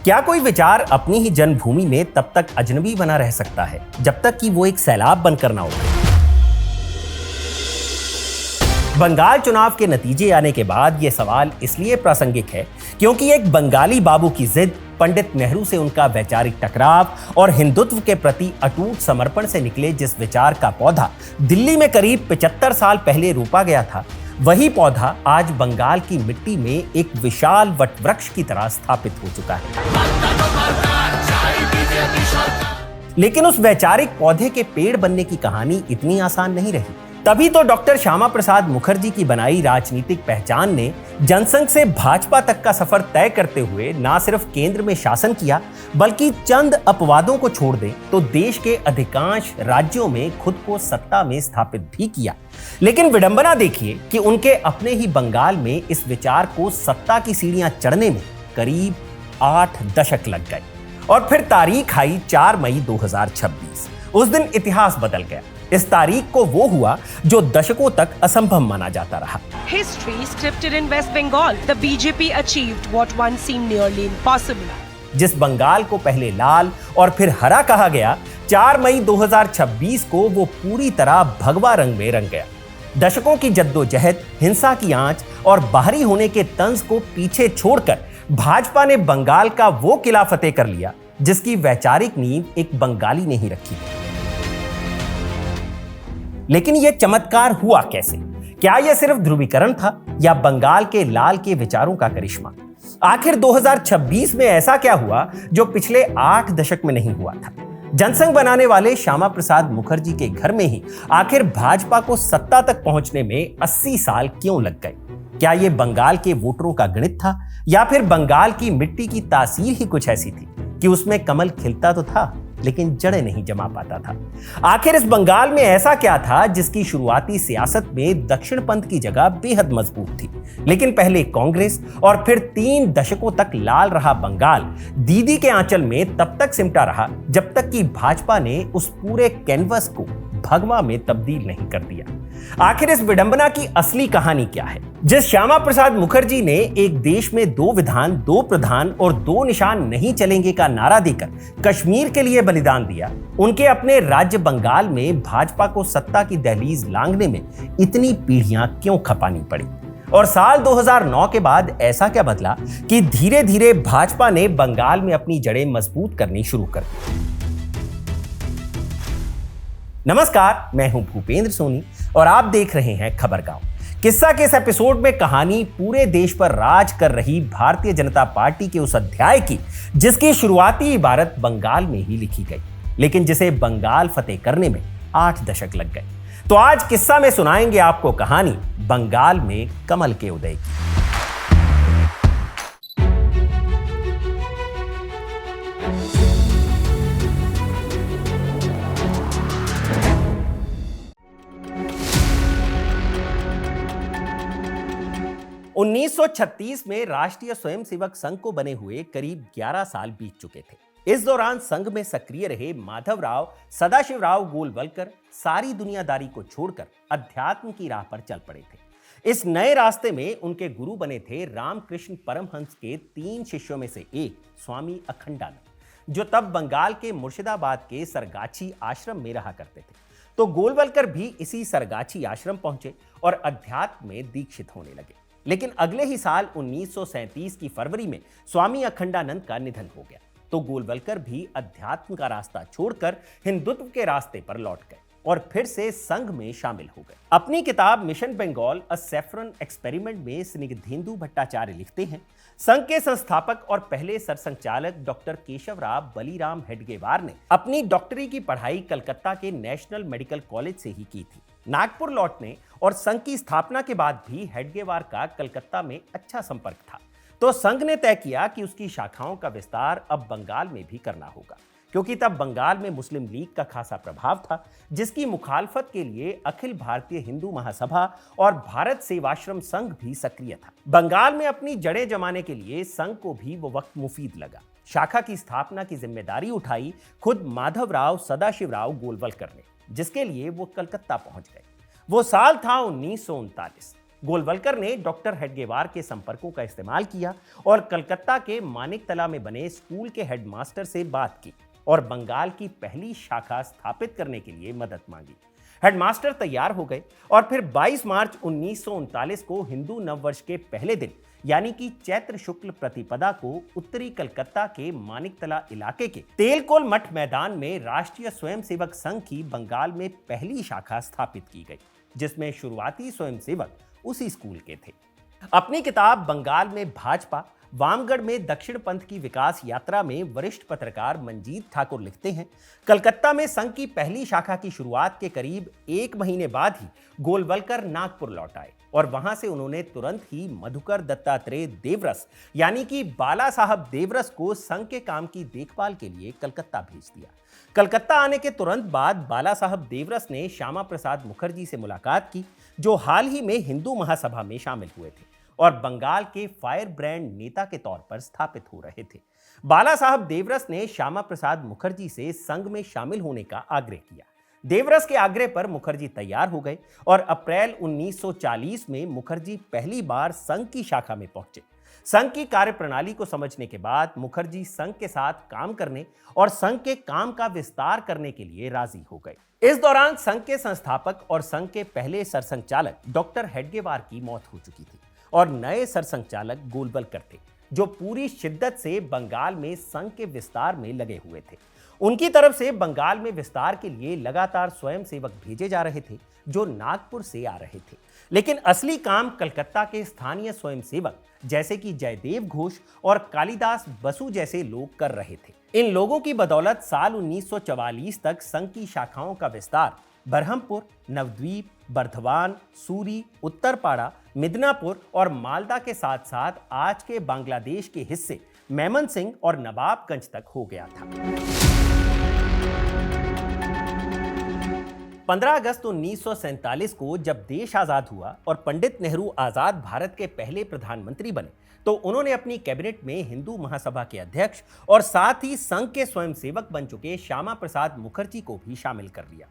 क्या कोई विचार अपनी ही जन्मभूमि में तब तक अजनबी बना रह सकता है जब तक कि वो एक सैलाब बनकर ना उभरे? बंगाल चुनाव के नतीजे आने के बाद यह सवाल इसलिए प्रासंगिक है क्योंकि एक बंगाली बाबू की जिद, पंडित नेहरू से उनका वैचारिक टकराव और हिंदुत्व के प्रति अटूट समर्पण से निकले जिस विचार का पौधा दिल्ली में करीब 75 साल पहले रोपा गया था, वही पौधा आज बंगाल की मिट्टी में एक विशाल वटवृक्ष की तरह स्थापित हो चुका है। लेकिन उस वैचारिक पौधे के पेड़ बनने की कहानी इतनी आसान नहीं रही। तभी तो डॉक्टर श्यामा प्रसाद मुखर्जी की बनाई राजनीतिक पहचान ने जनसंघ से भाजपा तक का सफर तय करते हुए ना सिर्फ केंद्र में शासन किया, बल्कि चंद अपवादों को छोड़ दें तो देश के अधिकांश राज्यों में खुद को सत्ता में स्थापित भी किया। लेकिन विडंबना देखिए कि उनके अपने ही बंगाल में इस विचार को सत्ता की सीढ़ियां चढ़ने में करीब 8 दशक लग गए। और फिर तारीख आई 4 मई 2026। उस दिन इतिहास बदल गया। इस तारीख को वो हुआ जो दशकों तक असंभव माना जाता रहा। History scripted in West Bengal. The BJP achieved what once seemed nearly impossible. जिस बंगाल को पहले लाल और फिर हरा कहा गया, 4 मई 2026 को वो पूरी तरह भगवा रंग में रंग गया। दशकों की जद्दोजहद, हिंसा की आंच और बाहरी होने के तंज को पीछे छोड़कर भाजपा ने बंगाल का वो किला फतेह कर लिया जिसकी वैचारिक नींव एक बंगाली ने ही रखी। लेकिन यह चमत्कार हुआ कैसे? क्या यह सिर्फ ध्रुवीकरण था या बंगाल के लाल के विचारों का करिश्मा? आखिर 2026 में ऐसा क्या हुआ जो पिछले 8 दशक में नहीं हुआ था? जनसंघ बनाने वाले श्यामा प्रसाद मुखर्जी के घर में ही आखिर भाजपा को सत्ता तक पहुंचने में 80 साल क्यों लग गए? क्या यह बंगाल के वोटरों का गणित था या फिर बंगाल की मिट्टी की तासीर ही कुछ ऐसी थी कि उसमें कमल खिलता तो था लेकिन जड़ें नहीं जमा पाता था? आखिर इस बंगाल में ऐसा क्या था जिसकी शुरुआती सियासत में दक्षिण पंथ की जगह बेहद मजबूत थी? लेकिन पहले कांग्रेस और फिर 3 दशकों तक लाल रहा बंगाल दीदी के आंचल में तब तक सिमटा रहा जब तक कि भाजपा ने उस पूरे कैनवस को भगवा में तब्दील नहीं कर दिया। आखिर इस विडंबना की असली कहानी क्या है? जिस श्यामा प्रसाद मुखर्जी ने एक देश में 2 विधान, 2 प्रधान और 2 निशान नहीं चलेंगे का नारा देकर कश्मीर के लिए बलिदान दिया, उनके अपने राज्य बंगाल में भाजपा को सत्ता की दहलीज लांघने में इतनी पीढ़ियां क्यों खपानी पड़ी? और साल 2009 के बाद ऐसा क्या बदला कि धीरे धीरे भाजपा ने बंगाल में अपनी जड़ें मजबूत करनी शुरू कर दी? नमस्कार, मैं हूं भूपेंद्र सोनी और आप देख रहे हैं खबरगांव। किस्सा के इस एपिसोड में कहानी पूरे देश पर राज कर रही भारतीय जनता पार्टी के उस अध्याय की जिसकी शुरुआती इबारत बंगाल में ही लिखी गई, लेकिन जिसे बंगाल फतेह करने में 8 दशक लग गए। तो आज किस्सा में सुनाएंगे आपको कहानी बंगाल में कमल के उदय की। 1936 में राष्ट्रीय स्वयंसेवक संघ को बने हुए करीब 11 साल बीत चुके थे। इस दौरान संघ में सक्रिय रहे माधवराव सदाशिवराव गोलवलकर सारी दुनियादारी को छोड़कर अध्यात्म की राह पर चल पड़े थे। इस नए रास्ते में उनके गुरु बने थे रामकृष्ण परमहंस के 3 शिष्यों में से एक स्वामी अखंडानंद, जो तब बंगाल के मुर्शिदाबाद के सरगाछी आश्रम में रहा करते थे। तो गोलवलकर भी इसी सरगाछी आश्रम पहुंचे और अध्यात्म में दीक्षित होने लगे। लेकिन अगले ही साल 1937 की फरवरी में स्वामी अखंडानंद का निधन हो गया। तो गोलवलकर भी अध्यात्म का रास्ता छोड़कर हिंदुत्व के रास्ते पर लौट गए और फिर से संघ में शामिल हो गए। अपनी किताब मिशन बंगाल अ सैफरन एक्सपेरिमेंट में स्निग्धेंदु भट्टाचार्य लिखते हैं, संघ के संस्थापक और पहले सरसंघचालक डॉक्टर केशवराव बलीराम हेडगेवार ने अपनी डॉक्टरी की पढ़ाई कलकत्ता के नेशनल मेडिकल कॉलेज से ही की थी। नागपुर लौटने और संघ की स्थापना के बाद भी हेडगेवार का कलकत्ता में अच्छा संपर्क था। तो संघ ने तय किया कि उसकी शाखाओं का विस्तार अब बंगाल में भी करना होगा, क्योंकि तब बंगाल में मुस्लिम लीग का खासा प्रभाव था, जिसकी मुखालफत के लिए अखिल भारतीय हिंदू महासभा और भारत सेवाश्रम संघ भी सक्रिय था। बंगाल में अपनी जड़ें जमाने के लिए संघ को भी वो वक्त मुफीद लगा। शाखा की स्थापना की जिम्मेदारी उठाई खुद माधवराव सदाशिवराव गोलवलकर ने, जिसके लिए वो कलकत्ता पहुंच गए। वो साल था 1939। गोलवलकर ने डॉक्टर हेडगेवार के संपर्कों का इस्तेमाल किया और कलकत्ता के मानिकतला में बने स्कूल के हेडमास्टर से बात की और बंगाल की पहली शाखा स्थापित करने के लिए मदद मांगी। हेडमास्टर तैयार हो गए और फिर 22 मार्च 1939 को हिंदू नववर्ष के पहले दिन यानी कि चैत्र शुक्ल प्रतिपदा को उत्तरी कलकत्ता के मानिकतला इलाके के तेलकोल मठ मैदान में राष्ट्रीय स्वयंसेवक संघ की बंगाल में पहली शाखा स्थापित की गई, जिसमें शुरुआती स्वयंसेवक उसी स्कूल के थे। अपनी किताब बंगाल में भाजपा वामगढ़ में दक्षिण पंथ की विकास यात्रा में वरिष्ठ पत्रकार मंजीत ठाकुर लिखते हैं, कलकत्ता में संघ की पहली शाखा की शुरुआत के करीब 1 महीने बाद ही गोलवलकर नागपुर लौट आए और वहां से उन्होंने तुरंत ही मधुकर दत्तात्रेय देवरस यानी कि बाला साहब देवरस को संघ के काम की देखभाल के लिए कलकत्ता भेज दिया। कलकत्ता आने के तुरंत बाद बाला साहब देवरस ने श्यामा प्रसाद मुखर्जी से मुलाकात की, जो हाल ही में हिंदू महासभा में शामिल हुए थे और बंगाल के फायर ब्रांड नेता के तौर पर स्थापित हो रहे थे। बाला साहब देवरस ने श्यामा प्रसाद मुखर्जी से संघ में शामिल होने का आग्रह किया। देवरस के आग्रह पर मुखर्जी तैयार हो गए और अप्रैल 1940 में मुखर्जी पहली बार संघ की शाखा में पहुंचे। संघ की कार्यप्रणाली को समझने के बाद मुखर्जी संघ के साथ काम करने और संघ के काम का विस्तार करने के लिए राजी हो गए। इस दौरान संघ के संस्थापक और संघ के पहले सरसंघचालक डॉक्टर हेडगेवार की मौत हो चुकी थी और नए सरसंघचालक गोलवलकर थे, जो पूरी शिद्दत से बंगाल में संघ के विस्तार में लगे हुए थे। उनकी तरफ से बंगाल में विस्तार के लिए लगातार स्वयंसेवक भेजे जा रहे थे, जो नागपुर से आ रहे थे, लेकिन असली काम कलकत्ता के स्थानीय स्वयंसेवक जैसे कि जयदेव घोष और कालिदास बसु जैसे लोग कर रहे थे। इन लोगों की बदौलत साल 1944 तक संघ की शाखाओं का विस्तार बरहमपुर, नवद्वीप, बर्धवान, सूरी, उत्तरपाड़ा, मिदनापुर और मालदा के साथ साथ आज के बांग्लादेश के हिस्से मेमन सिंह और नवाबगंज तक हो गया था। 15 अगस्त 1947 को जब देश आजाद हुआ और पंडित नेहरू आजाद भारत के पहले प्रधानमंत्री बने, तो उन्होंने अपनी कैबिनेट में हिंदू महासभा के अध्यक्ष और साथ ही संघ के स्वयंसेवक बन चुके श्यामा प्रसाद मुखर्जी को भी शामिल कर लिया।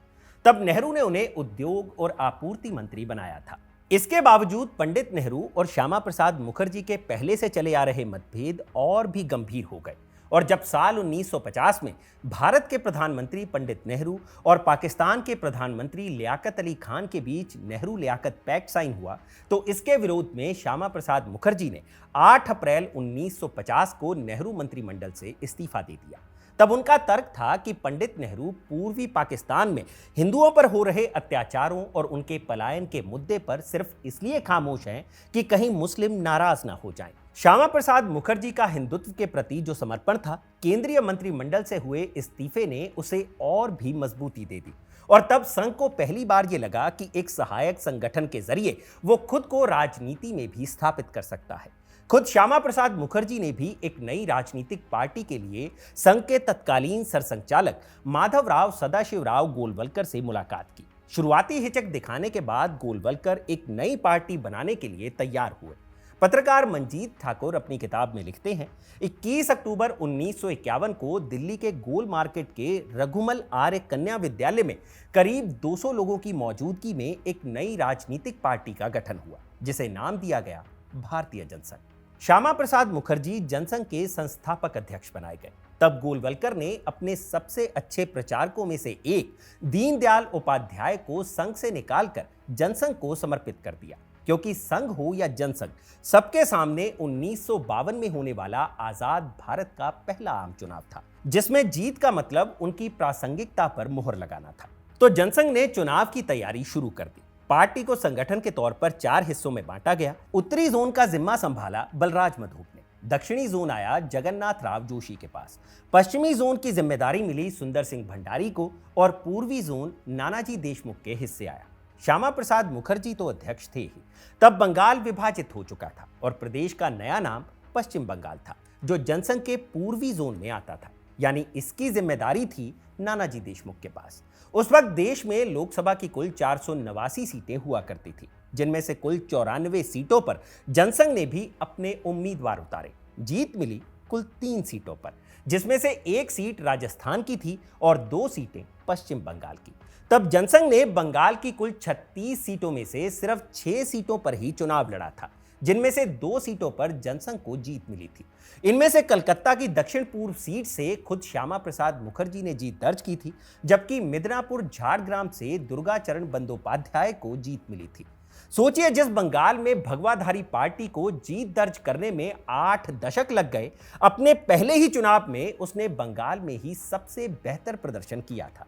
तब नेहरू ने उन्हें उद्योग और आपूर्ति मंत्री बनाया था। इसके बावजूद पंडित नेहरू और श्यामा प्रसाद मुखर्जी के पहले से चले आ रहे मतभेद और भी गंभीर हो गए और जब साल 1950 में भारत के प्रधानमंत्री पंडित नेहरू और पाकिस्तान के प्रधानमंत्री लियाकत अली खान के बीच नेहरू लियाकत पैक्ट साइन हुआ, तो इसके विरोध में श्यामा प्रसाद मुखर्जी ने 8 अप्रैल 1950 को नेहरू मंत्रिमंडल से इस्तीफा दे दिया। तब उनका तर्क था कि पंडित नेहरू पूर्वी पाकिस्तान में हिंदुओं पर हो रहे अत्याचारों और उनके पलायन के मुद्दे पर सिर्फ इसलिए खामोश हैं कि कहीं मुस्लिम नाराज ना हो जाएं। श्यामा प्रसाद मुखर्जी का हिंदुत्व के प्रति जो समर्पण था, केंद्रीय मंत्रिमंडल से हुए इस्तीफे ने उसे और भी मजबूती दे दी और तब संघ को पहली बार ये लगा कि एक सहायक संगठन के जरिए वो खुद को राजनीति में भी स्थापित कर सकता है। खुद श्यामा प्रसाद मुखर्जी ने भी एक नई राजनीतिक पार्टी के लिए संघ के तत्कालीन सरसंघचालक माधवराव सदाशिवराव गोलवलकर से मुलाकात की। शुरुआती हिचक दिखाने के बाद गोलवलकर एक नई पार्टी बनाने के लिए तैयार हुए। पत्रकार मंजीत ठाकुर अपनी किताब में लिखते हैं, 21 अक्टूबर 1951 को दिल्ली के गोल मार्केट के रघुमल आर्य कन्या विद्यालय में करीब 200 लोगों की मौजूदगी में एक नई राजनीतिक पार्टी का गठन हुआ, जिसे नाम दिया गया भारतीय जनसंघ। श्यामा प्रसाद मुखर्जी जनसंघ के संस्थापक अध्यक्ष बनाए गए। तब गोलवलकर ने अपने सबसे अच्छे प्रचारकों में से एक दीनदयाल उपाध्याय को संघ से निकालकर जनसंघ को समर्पित कर दिया, क्योंकि संघ हो या जनसंघ, सबके सामने 1952 में होने वाला आजाद भारत का पहला आम चुनाव था, जिसमें जीत का मतलब उनकी प्रासंगिकता पर मुहर लगाना था। तो जनसंघ ने चुनाव की तैयारी शुरू कर दी। पार्टी को संगठन के तौर पर 4 हिस्सों में बांटा गया। उत्तरी जोन का जिम्मा संभाला बलराज मधोक ने, दक्षिणी जोन आया जगन्नाथ राव जोशी के पास, पश्चिमी जोन की जिम्मेदारी मिली सुंदर सिंह भंडारी को और पूर्वी जोन नानाजी देशमुख के हिस्से आया। श्यामा प्रसाद मुखर्जी तो अध्यक्ष थे ही। तब बंगाल विभाजित हो चुका था और प्रदेश का नया नाम पश्चिम बंगाल था, जो जनसंघ के पूर्वी जोन में आता था, यानी इसकी जिम्मेदारी थी नानाजी देशमुख के पास। उस वक्त देश में लोकसभा की कुल 489 सीटें हुआ करती थी, जिनमें से कुल 94 सीटों पर जनसंघ ने भी अपने उम्मीदवार उतारे। जीत मिली कुल 3 सीटों पर, जिसमें से एक सीट राजस्थान की थी और 2 सीटें पश्चिम बंगाल की। तब जनसंघ ने बंगाल की कुल 36 सीटों में से सिर्फ 6 सीटों पर ही चुनाव लड़ा था, जिनमें से 2 सीटों पर जनसंघ को जीत मिली थी। इनमें से कलकत्ता की दक्षिण पूर्व सीट से खुद श्यामा प्रसाद मुखर्जी ने जीत दर्ज की थी, जबकि मिदनापुर झाड़ग्राम से दुर्गाचरण बंदोपाध्याय को जीत मिली थी। सोचिए, जिस बंगाल में भगवाधारी पार्टी को जीत दर्ज करने में 8 दशक लग गए, अपने पहले ही चुनाव में उसने बंगाल में ही सबसे बेहतर प्रदर्शन किया था।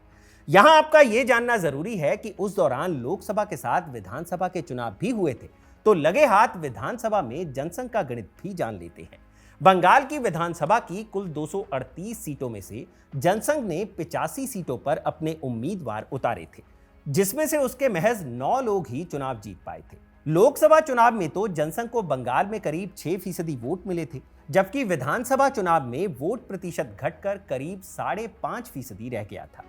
यहां आपका यह जानना जरूरी है कि उस दौरान लोकसभा के साथ विधानसभा के चुनाव भी हुए थे, तो लगे हाथ विधानसभा में जनसंघ का गणित भी जान लेते हैं। बंगाल की विधानसभा की कुल 238 सीटों में से जनसंघ ने 85 सीटों पर अपने उम्मीदवार उतारे थे, जिसमें से उसके महज 9 लोग ही चुनाव जीत पाए थे। लोकसभा चुनाव में तो जनसंघ को बंगाल में करीब 6% वोट मिले थे, जबकि विधानसभा चुनाव में वोट प्रतिशत घटकर करीब 5.5% रह गया था।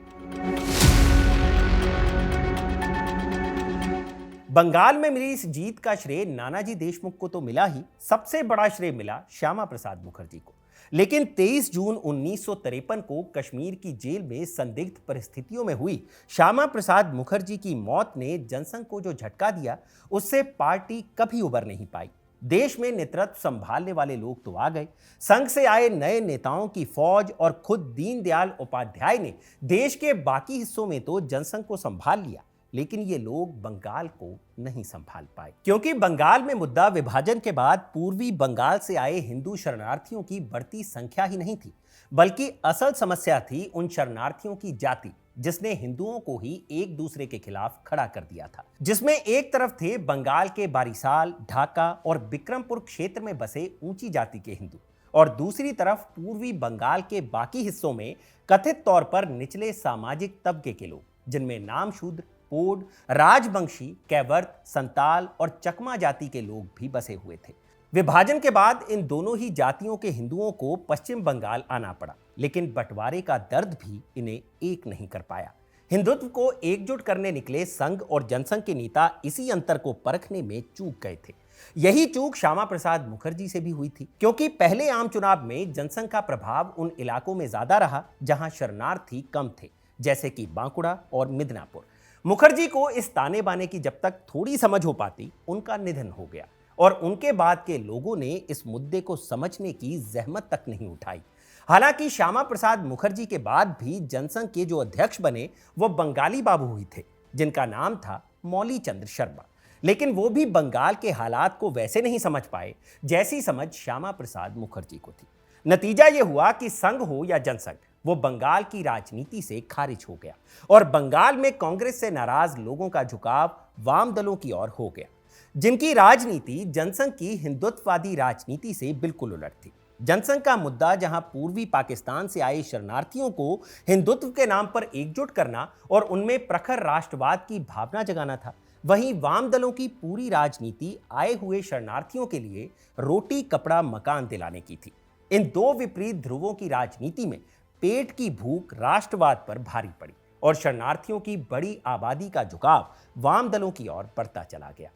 बंगाल में मिली इस जीत का श्रेय नानाजी देशमुख को तो मिला ही, सबसे बड़ा श्रेय मिला श्यामा प्रसाद मुखर्जी को। लेकिन 23 जून 1953 को कश्मीर की जेल में संदिग्ध परिस्थितियों में हुई श्यामा प्रसाद मुखर्जी की मौत ने जनसंघ को जो झटका दिया, उससे पार्टी कभी उबर नहीं पाई। देश में नेतृत्व संभालने वाले लोग तो आ गए, संघ से आए नए नेताओं की फौज और खुद दीनदयाल उपाध्याय ने देश के बाकी हिस्सों में तो जनसंघ को संभाल लिया, लेकिन ये लोग बंगाल को नहीं संभाल पाए, क्योंकि बंगाल में मुद्दा विभाजन के बाद पूर्वी बंगाल से आए हिंदू शरणार्थियों की बढ़ती संख्या ही नहीं थी, बल्कि असल समस्या थी उन शरणार्थियों की जाति, जिसने हिंदुओं को ही एक दूसरे के खिलाफ खड़ा कर दिया था। जिसमें एक तरफ थे बंगाल के बारिसाल, ढाका और बिक्रमपुर क्षेत्र में बसे ऊंची जाति के हिंदू, और दूसरी तरफ पूर्वी बंगाल के बाकी हिस्सों में कथित तौर पर निचले सामाजिक तबके के लोग, जिनमें नामशूद्र, पोड, राजवंशी, कैवर्त, संताल और चकमा जाति के लोग भी बसे हुए थे। विभाजन के बाद इन दोनों ही जातियों के हिंदुओं को पश्चिम बंगाल आना पड़ा, लेकिन बंटवारे का दर्द भी इन्हें एक नहीं कर पाया। हिंदुत्व को एकजुट करने निकले संघ और जनसंघ के नेता इसी अंतर को परखने में चूक गए थे। यही चूक श्यामा प्रसाद मुखर्जी से भी हुई थी, क्योंकि पहले आम चुनाव में जनसंघ का प्रभाव उन इलाकों में ज्यादा रहा जहां शरणार्थी कम थे, जैसे कि बांकुड़ा और मिदनापुर। मुखर्जी को इस ताने बाने की जब तक थोड़ी समझ हो पाती, उनका निधन हो गया और उनके बाद के लोगों ने इस मुद्दे को समझने की जहमत तक नहीं उठाई। हालांकि श्यामा प्रसाद मुखर्जी के बाद भी जनसंघ के जो अध्यक्ष बने वो बंगाली बाबू ही थे, जिनका नाम था मौली चंद्र शर्मा। लेकिन वो भी बंगाल के हालात को वैसे नहीं समझ पाए जैसी समझ श्यामा प्रसाद मुखर्जी को थी। नतीजा ये हुआ कि संघ हो या जनसंघ, वो बंगाल की राजनीति से खारिज हो गया और बंगाल में कांग्रेस से नाराज लोगों का झुकाव वाम दलों की ओर हो गया, जिनकी राजनीति जनसंघ की हिंदुत्ववादी राजनीति से बिल्कुल उलट थी। जनसंघ का मुद्दा जहां पूर्वी पाकिस्तान से आए शरणार्थियों को हिंदुत्व के नाम पर एकजुट करना और उनमें प्रखर राष्ट्रवाद की भावना जगाना था, वहीं वाम दलों की पूरी राजनीति आए हुए शरणार्थियों के लिए रोटी, कपड़ा, मकान दिलाने की थी। इन दो विपरीत ध्रुवों की राजनीति में पेट की भूख राष्ट्रवाद पर भारी पड़ी और शरणार्थियों की बड़ी आबादी का झुकाव वाम दलों की ओर बढ़ता चला गया।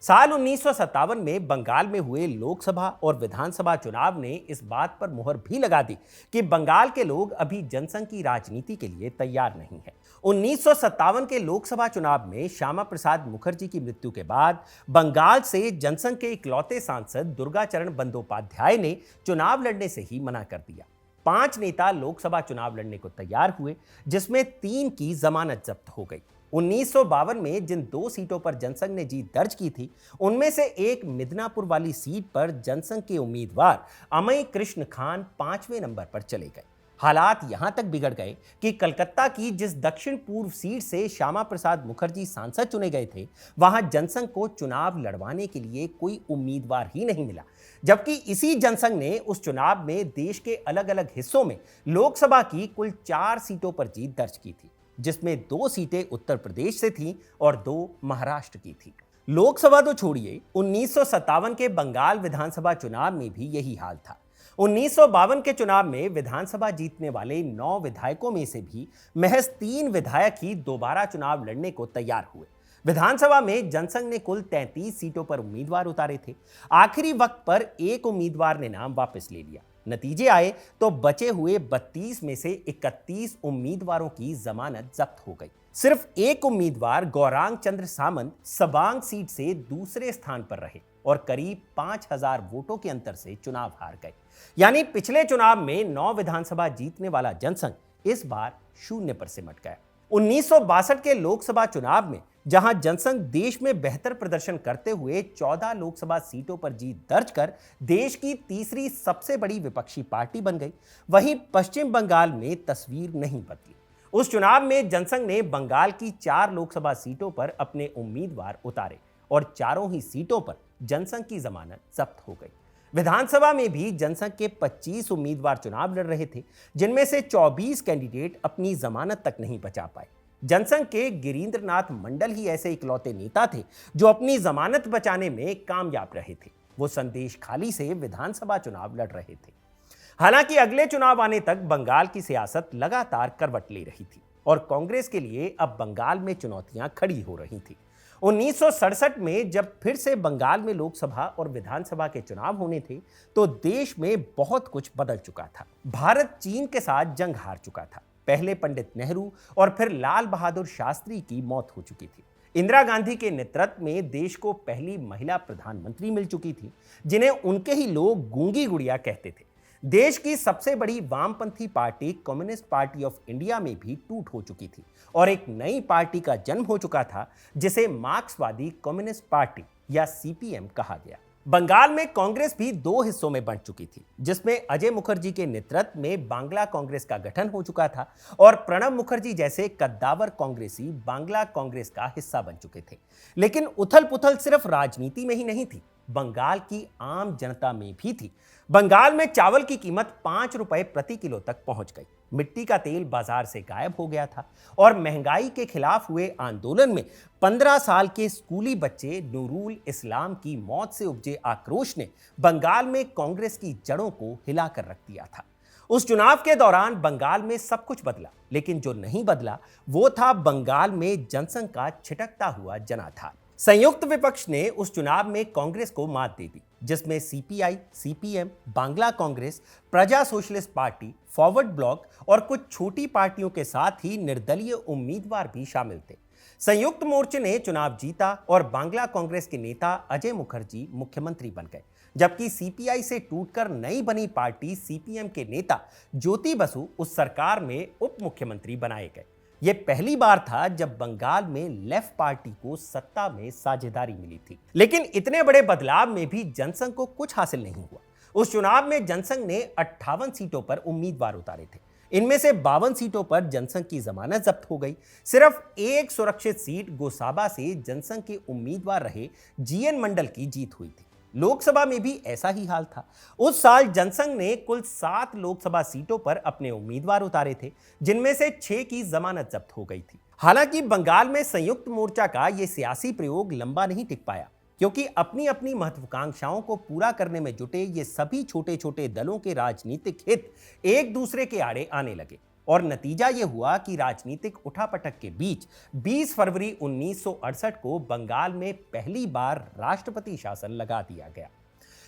साल 1957 में बंगाल में हुए लोकसभा और विधानसभा चुनाव ने इस बात पर मुहर भी लगा दी कि बंगाल के लोग अभी जनसंघ की राजनीति के लिए तैयार नहीं है। 1957 के लोकसभा चुनाव में श्यामा प्रसाद मुखर्जी की मृत्यु के बाद बंगाल से जनसंघ के इकलौते सांसद दुर्गाचरण बंदोपाध्याय ने चुनाव लड़ने से ही मना कर दिया। 5 नेता लोकसभा चुनाव लड़ने को तैयार हुए, जिसमें 3 की जमानत जब्त हो गई। 1952 में जिन 2 सीटों पर जनसंघ ने जीत दर्ज की थी, उनमें से एक मिदनापुर वाली सीट पर जनसंघ के उम्मीदवार अमय कृष्ण खान 5वें नंबर पर चले गए। हालात यहां तक बिगड़ गए कि कलकत्ता की जिस दक्षिण पूर्व सीट से श्यामा प्रसाद मुखर्जी सांसद चुने गए थे, वहां जनसंघ को चुनाव लड़वाने के लिए कोई उम्मीदवार ही नहीं मिला, जबकि इसी जनसंघ ने उस चुनाव में देश के अलग अलग हिस्सों में लोकसभा की कुल 4 सीटों पर जीत दर्ज की थी, जिसमें 2 सीटें उत्तर प्रदेश से थीं और 2 महाराष्ट्र की थी। लोकसभा तो छोड़िए, 1957 के बंगाल विधानसभा चुनाव में भी यही हाल था। 1952 के चुनाव में विधानसभा जीतने वाले 9 विधायकों में से भी महज 3 विधायक ही दोबारा चुनाव लड़ने को तैयार हुए। विधानसभा में जनसंघ ने कुल 33 सीटों पर उम्मीदवार उतारे थे। आखिरी वक्त पर एक उम्मीदवार ने नाम वापस ले लिया। नतीजे आए तो बचे हुए 32 में से 31 उम्मीदवारों की जमानत जब्त हो गई। सिर्फ एक उम्मीदवार गौरांग चंद्र सामंत सबांग सीट से दूसरे स्थान पर रहे और करीब 5000 वोटों के अंतर से चुनाव हार गए। यानी पिछले चुनाव में 9 विधानसभा जीतने वाला जनसंघ इस बार शून्य पर सिमट गया। 1962 के लोकसभा चुनाव में जहां जनसंघ देश में बेहतर प्रदर्शन करते हुए 14 लोकसभा सीटों पर जीत दर्ज कर देश की तीसरी सबसे बड़ी विपक्षी पार्टी बन गई, वहीं पश्चिम बंगाल में तस्वीर नहीं बदली। उस चुनाव में जनसंघ ने बंगाल की 4 लोकसभा सीटों पर अपने उम्मीदवार उतारे और चारों ही सीटों पर जनसंघ की जमानत जब्त हो गई। विधानसभा में भी जनसंघ के 25 उम्मीदवार चुनाव लड़ रहे थे, जिनमें से 24 कैंडिडेट अपनी जमानत तक नहीं बचा पाए। जनसंघ के गिरीन्द्रनाथ मंडल ही ऐसे इकलौते नेता थे जो अपनी जमानत बचाने में कामयाब रहे थे। वो संदेश खाली से विधानसभा चुनाव लड़ रहे थे। हालांकि अगले चुनाव आने तक बंगाल की सियासत लगातार करवट ले रही थी और कांग्रेस के लिए अब बंगाल में चुनौतियां खड़ी हो रही थी। 1967 में जब फिर से बंगाल में लोकसभा और विधानसभा के चुनाव होने थे तो देश में बहुत कुछ बदल चुका था। भारत चीन के साथ जंग हार चुका था। पहले पंडित नेहरू और फिर लाल बहादुर शास्त्री की मौत हो चुकी थी। इंदिरा गांधी के नेतृत्व में देश को पहली महिला प्रधानमंत्री मिल चुकी थी, जिन्हें उनके ही लोग गूंगी गुड़िया कहते थे। देश की सबसे बड़ी वामपंथी party communist party of India में भी टूट हो चुकी थी और एक नई पार्टी का जन्म हो चुका था, जिसे मार्क्सवादी कम्युनिस्ट पार्टी या सीपीएम कहा गया। बंगाल में कांग्रेस भी 2 हिस्सों में बंट चुकी थी, जिसमें अजय मुखर्जी के नेतृत्व में बांग्ला कांग्रेस का गठन हो चुका था और प्रणब मुखर्जी जैसे कद्दावर कांग्रेसी बांग्ला कांग्रेस का हिस्सा बन चुके थे। लेकिन उथल पुथल सिर्फ राजनीति में ही नहीं थी, बंगाल की आम जनता में भी थी। बंगाल में चावल की कीमत 5 रुपए प्रति किलो तक पहुंच गई। मिट्टी का तेल बाजार से गायब हो गया था और महंगाई के खिलाफ हुए आंदोलन में 15 साल के स्कूली बच्चे नूरुल इस्लाम की मौत से उपजे आक्रोश ने बंगाल में कांग्रेस की जड़ों को हिलाकर रख दिया था। उस चुनाव के दौरान बंगाल में सब कुछ बदला, लेकिन जो नहीं बदला वो था बंगाल में जनसंघ का छिटकता हुआ जनाधार। संयुक्त विपक्ष ने उस चुनाव में कांग्रेस को मात दे दी, जिसमें सीपीआई, सीपीएम, बांग्ला कांग्रेस, प्रजा सोशलिस्ट पार्टी, फॉरवर्ड ब्लॉक और कुछ छोटी पार्टियों के साथ ही निर्दलीय उम्मीदवार भी शामिल थे। संयुक्त मोर्चे ने चुनाव जीता और बांग्ला कांग्रेस के नेता अजय मुखर्जी मुख्यमंत्री बन गए, जबकि सीपीआई से टूटकर नई बनी पार्टी सीपीएम के नेता ज्योति बसु उस सरकार में उप मुख्यमंत्री बनाए गए। यह पहली बार था जब बंगाल में लेफ्ट पार्टी को सत्ता में साझेदारी मिली थी। लेकिन इतने बड़े बदलाव में भी जनसंघ को कुछ हासिल नहीं हुआ। उस चुनाव में जनसंघ ने 58 सीटों पर उम्मीदवार उतारे थे। इनमें से 52 सीटों पर जनसंघ की जमानत जब्त हो गई। सिर्फ एक सुरक्षित सीट गोसाबा से जनसंघ के उम्मीदवार रहे जीएन मंडल की जीत हुई थी। लोकसभा में भी ऐसा ही हाल था। उस साल जनसंघ ने कुल 7 लोकसभा सीटों पर अपने उम्मीदवार उतारे थे, जिनमें से 6 की जमानत जब्त हो गई थी। हालांकि बंगाल में संयुक्त मोर्चा का यह सियासी प्रयोग लंबा नहीं टिक पाया, क्योंकि अपनी अपनी महत्वाकांक्षाओं को पूरा करने में जुटे ये सभी छोटे छोटे दलों के राजनीतिक हित एक दूसरे के आड़े आने लगे और नतीजा यह हुआ कि राजनीतिक उठापटक के बीच 20 फरवरी 1968 को बंगाल में पहली बार राष्ट्रपति शासन लगा दिया गया।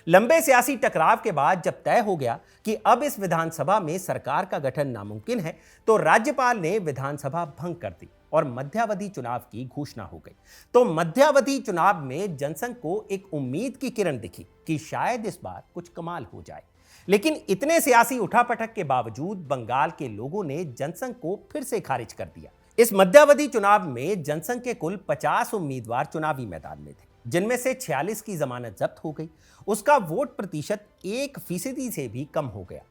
लंबे सियासी टकराव के बाद जब तय हो गया कि अब इस विधानसभा में सरकार का गठन नामुमकिन है, तो राज्यपाल ने विधानसभा भंग कर दी और मध्यावधि चुनाव की घोषणा हो गई। तो मध्यावधि चुनाव में जनसंघ को एक उम्मीद की किरण दिखी कि शायद इस बार कुछ कमाल हो जाए। लेकिन इतने सियासी उठापटक के बावजूद बंगाल के लोगों ने जनसंघ को फिर से खारिज कर दिया। इस मध्यावधि चुनाव में जनसंघ के कुल 50 उम्मीदवार चुनावी मैदान में थे, जिनमें से 46 की जमानत जब्त हो गई। उसका वोट प्रतिशत 1% से भी कम हो गया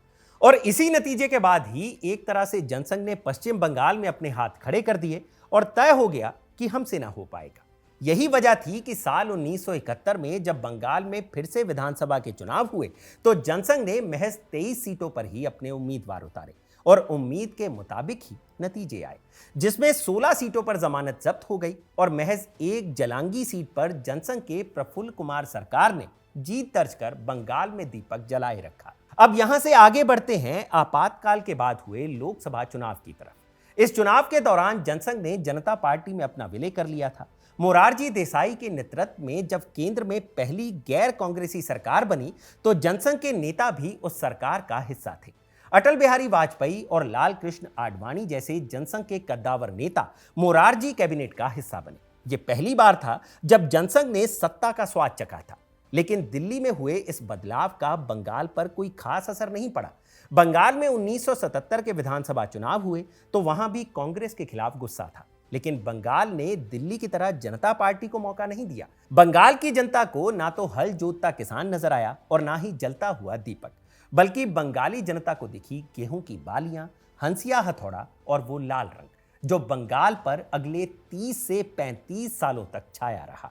और इसी नतीजे के बाद ही एक तरह से जनसंघ ने पश्चिम बंगाल में अपने हाथ खड़े कर दिए और तय हो गया कि हमसे ना हो पाएगा। यही वजह थी कि साल 1971 में जब बंगाल में फिर से विधानसभा के चुनाव हुए तो जनसंघ ने महज 23 सीटों पर ही अपने उम्मीदवार उतारे और उम्मीद के मुताबिक ही नतीजे आए, जिसमें 16 सीटों पर जमानत जब्त हो गई और महज एक जलांगी सीट पर जनसंघ के प्रफुल्ल कुमार सरकार ने जीत दर्ज कर बंगाल में दीपक जलाए रखा। अब यहां से आगे बढ़ते हैं आपातकाल के बाद हुए लोकसभा चुनाव की तरफ। इस चुनाव के दौरान जनसंघ ने जनता पार्टी में अपना विलय कर लिया था। मोरारजी देसाई के नेतृत्व में जब केंद्र में पहली गैर कांग्रेसी सरकार बनी तो जनसंघ के नेता भी उस सरकार का हिस्सा थे। अटल बिहारी वाजपेयी और लाल कृष्ण आडवाणी जैसे जनसंघ के कद्दावर नेता मोरारजी कैबिनेट का हिस्सा बने। ये पहली बार था जब जनसंघ ने सत्ता का स्वाद चखा था। लेकिन दिल्ली में हुए इस बदलाव का बंगाल पर कोई खास असर नहीं पड़ा। बंगाल में 1977 के विधानसभा चुनाव हुए तो वहां भी कांग्रेस के खिलाफ गुस्सा था, लेकिन बंगाल ने दिल्ली की तरह जनता पार्टी को मौका नहीं दिया। बंगाल की जनता को ना तो हल जोतता किसान नजर आया और ना ही जलता हुआ दीपक, बल्कि बंगाली जनता को दिखी गेहूं की बालियां, हंसिया हथौड़ा और वो लाल रंग जो बंगाल पर अगले 30 से 35 सालों तक छाया रहा।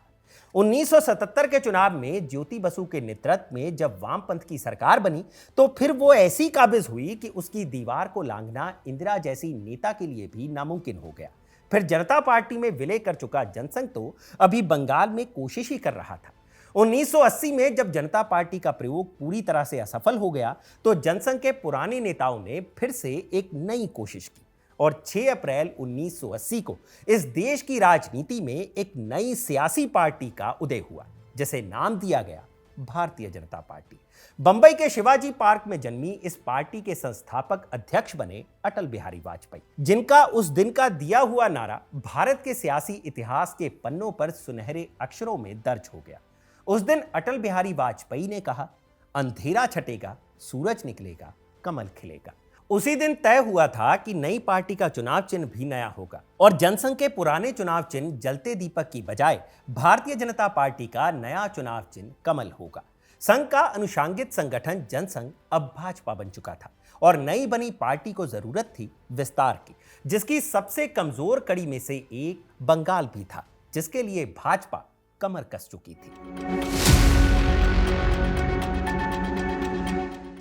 1977 के चुनाव में ज्योति बसु के नेतृत्व में जब वामपंथ की सरकार बनी तो फिर वो ऐसी काबिज हुई कि उसकी दीवार को लांघना इंदिरा जैसी नेता के लिए भी नामुमकिन हो गया। फिर जनता पार्टी में विलय कर चुका जनसंघ तो अभी बंगाल में कोशिश ही कर रहा था। 1980 में जब जनता पार्टी का प्रयोग पूरी तरह से असफल हो गया तो जनसंघ के पुराने नेताओं ने फिर से एक नई कोशिश की और 6 अप्रैल 1980 को इस देश की राजनीति में एक नई सियासी पार्टी का उदय हुआ, जिसे नाम दिया गया भारतीय जनता पार्टी। बंबई के शिवाजी पार्क में जन्मी इस पार्टी के संस्थापक अध्यक्ष बने अटल बिहारी वाजपेयी, जिनका उस दिन का दिया हुआ नारा भारत के सियासी इतिहास के पन्नों पर सुनहरे अक्षरों में दर्ज हो गया। उस दिन अटल बिहारी वाजपेयी ने कहा, अंधेरा छटेगा, सूरज निकलेगा, कमल खिलेगा। उसी दिन तय हुआ था कि नई पार्टी का चुनाव चिन्ह भी नया होगा और जनसंघ के पुराने चुनाव चिन्ह जलते दीपक की बजाय भारतीय जनता पार्टी का नया चुनाव चिन्ह कमल होगा। संघ का अनुषंगित संगठन जनसंघ अब भाजपा बन चुका था और नई बनी पार्टी को जरूरत थी विस्तार की, जिसकी सबसे कमजोर कड़ी में से एक बंगाल भी था, जिसके लिए भाजपा कमर कस चुकी थी।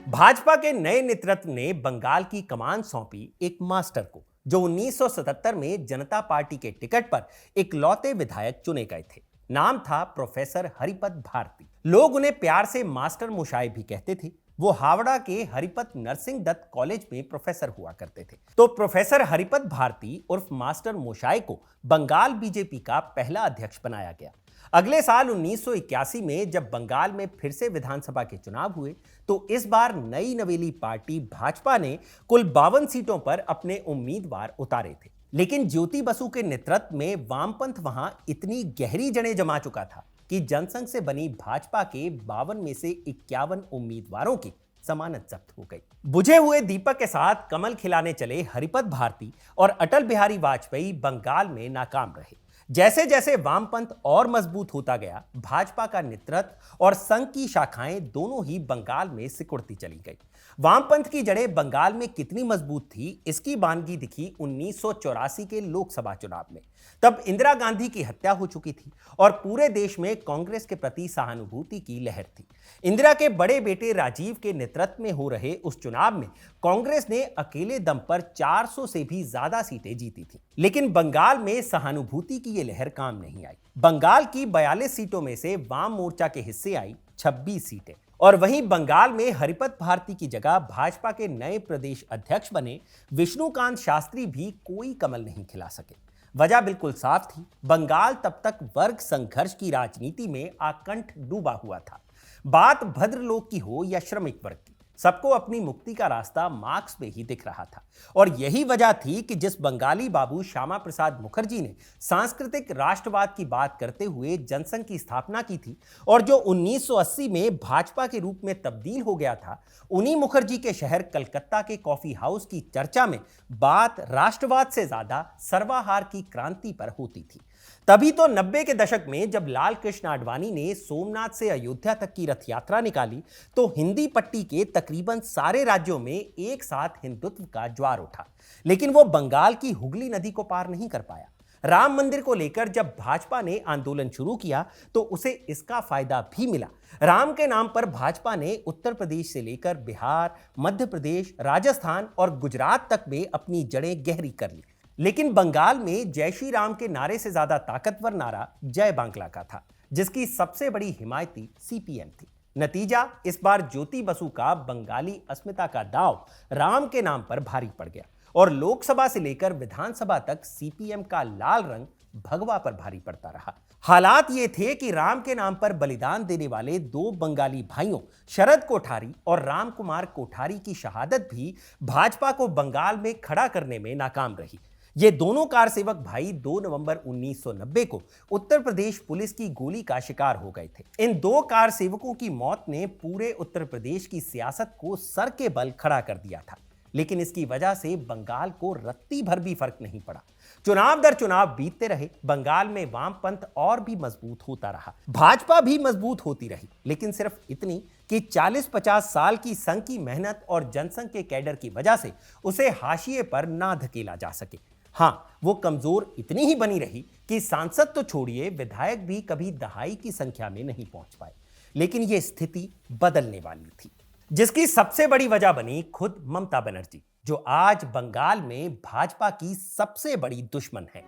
भाजपा के नए नेतृत्व ने बंगाल की कमान सौंपी एक मास्टर को, जो 1977 में जनता पार्टी के टिकट पर इकलौते विधायक चुने गए थे। नाम था प्रोफेसर हरिपद भारती। लोग उन्हें प्यार से मास्टर मोशाय भी कहते थे। वो हावड़ा के हरिपद नरसिंह दत्त कॉलेज में प्रोफेसर हुआ करते थे। तो प्रोफेसर हरिपद भारती उर्फ मास्टर मोशाय को बंगाल बीजेपी का पहला अध्यक्ष बनाया गया। अगले साल 1981 में जब बंगाल में फिर से विधानसभा के चुनाव हुए तो इस बार नई नवेली पार्टी भाजपा ने कुल 52 सीटों पर अपने उम्मीदवार उतारे थे। लेकिन ज्योति बसु के नेतृत्व में वामपंथ वहां इतनी गहरी जड़ें जमा चुका था कि जनसंघ से बनी भाजपा के 52 में से 51 उम्मीदवारों की जमानत जब्त हो गई। बुझे हुए दीपक के साथ कमल खिलाने चले हरिपद भारती और अटल बिहारी वाजपेयी बंगाल में नाकाम रहे। जैसे जैसे वामपंथ और मजबूत होता गया, भाजपा का नेतृत्व और संघ की शाखाएं दोनों ही बंगाल में सिकुड़ती चली गई। वामपंथ की जड़ें बंगाल में कितनी मजबूत थी, इसकी बानगी दिखी 1984 के लोकसभा चुनाव में। तब इंदिरा गांधी की हत्या हो चुकी थी और पूरे देश में कांग्रेस के प्रति सहानुभूति की लहर थी। इंदिरा के बड़े बेटे राजीव के नेतृत्व में हो रहे उस चुनाव में कांग्रेस ने अकेले दम पर 400 से भी ज्यादा सीटें जीती थी। लेकिन बंगाल में सहानुभूति की ये लहर काम नहीं आई। बंगाल की 42 सीटों में से वाम मोर्चा के हिस्से आई 26 सीटें और वहीं बंगाल में हरिपद भारती की जगह भाजपा के नए प्रदेश अध्यक्ष बने विष्णुकांत शास्त्री भी कोई कमल नहीं खिला सके। वजह बिल्कुल साफ थी, बंगाल तब तक वर्ग संघर्ष की राजनीति में आकंठ डूबा हुआ था। बात भद्रलोक की हो या श्रमिक वर्ग की, सबको अपनी मुक्ति का रास्ता मार्क्स में ही दिख रहा था। और यही वजह थी कि जिस बंगाली बाबू श्यामा प्रसाद मुखर्जी ने सांस्कृतिक राष्ट्रवाद की बात करते हुए जनसंघ की स्थापना की थी और जो 1980 में भाजपा के रूप में तब्दील हो गया था, उन्हीं मुखर्जी के शहर कलकत्ता के कॉफी हाउस की चर्चा में बात राष्ट्रवाद से ज्यादा सर्वाहार की क्रांति पर होती थी। तभी तो 90 के दशक में जब लाल कृष्ण आडवाणी ने सोमनाथ से अयोध्या तक की रथ यात्रा निकाली तो हिंदी पट्टी के तकरीबन सारे राज्यों में एक साथ हिंदुत्व का ज्वार उठा, लेकिन वो बंगाल की हुगली नदी को पार नहीं कर पाया। राम मंदिर को लेकर जब भाजपा ने आंदोलन शुरू किया तो उसे इसका फायदा भी मिला। राम के नाम पर भाजपा ने उत्तर प्रदेश से लेकर बिहार, मध्य प्रदेश, राजस्थान और गुजरात तक में अपनी जड़ें गहरी कर ली। लेकिन बंगाल में जय श्री राम के नारे से ज्यादा ताकतवर नारा जय बांग्ला का था, जिसकी सबसे बड़ी हिमायती सीपीएम थी। नतीजा, इस बार ज्योति बसु का बंगाली अस्मिता का दांव राम के नाम पर भारी पड़ गया और लोकसभा से लेकर विधानसभा तक सीपीएम का लाल रंग भगवा पर भारी पड़ता रहा। हालात ये थे कि राम के नाम पर बलिदान देने वाले दो बंगाली भाइयों शरद कोठारी और राम कुमार कोठारी की शहादत भी भाजपा को बंगाल में खड़ा करने में नाकाम रही। ये दोनों कार सेवक भाई 2 नवंबर 1990 को उत्तर प्रदेश पुलिस की गोली का शिकार हो गए थे। इन दो कार सेवकों की मौत ने पूरे उत्तर प्रदेश की सियासत को सर के बल खड़ा कर दिया था, लेकिन इसकी वजह से बंगाल को रत्ती भर भी फर्क नहीं पड़ा। चुनाव दर चुनाव बीतते रहे, बंगाल में वामपंथ और भी मजबूत होता रहा, भाजपा भी मजबूत होती रही, लेकिन सिर्फ इतनी कि 40-50 साल की संघ की मेहनत और जनसंघ के कैडर की वजह से उसे हाशिए पर ना धकेला जा सके। हाँ, वो कमजोर इतनी ही बनी रही कि सांसद तो छोड़िए, विधायक भी कभी दहाई की संख्या में नहीं पहुंच पाए। लेकिन यह स्थिति बदलने वाली थी, जिसकी सबसे बड़ी वजह बनी खुद ममता बनर्जी, जो आज बंगाल में भाजपा की सबसे बड़ी दुश्मन है।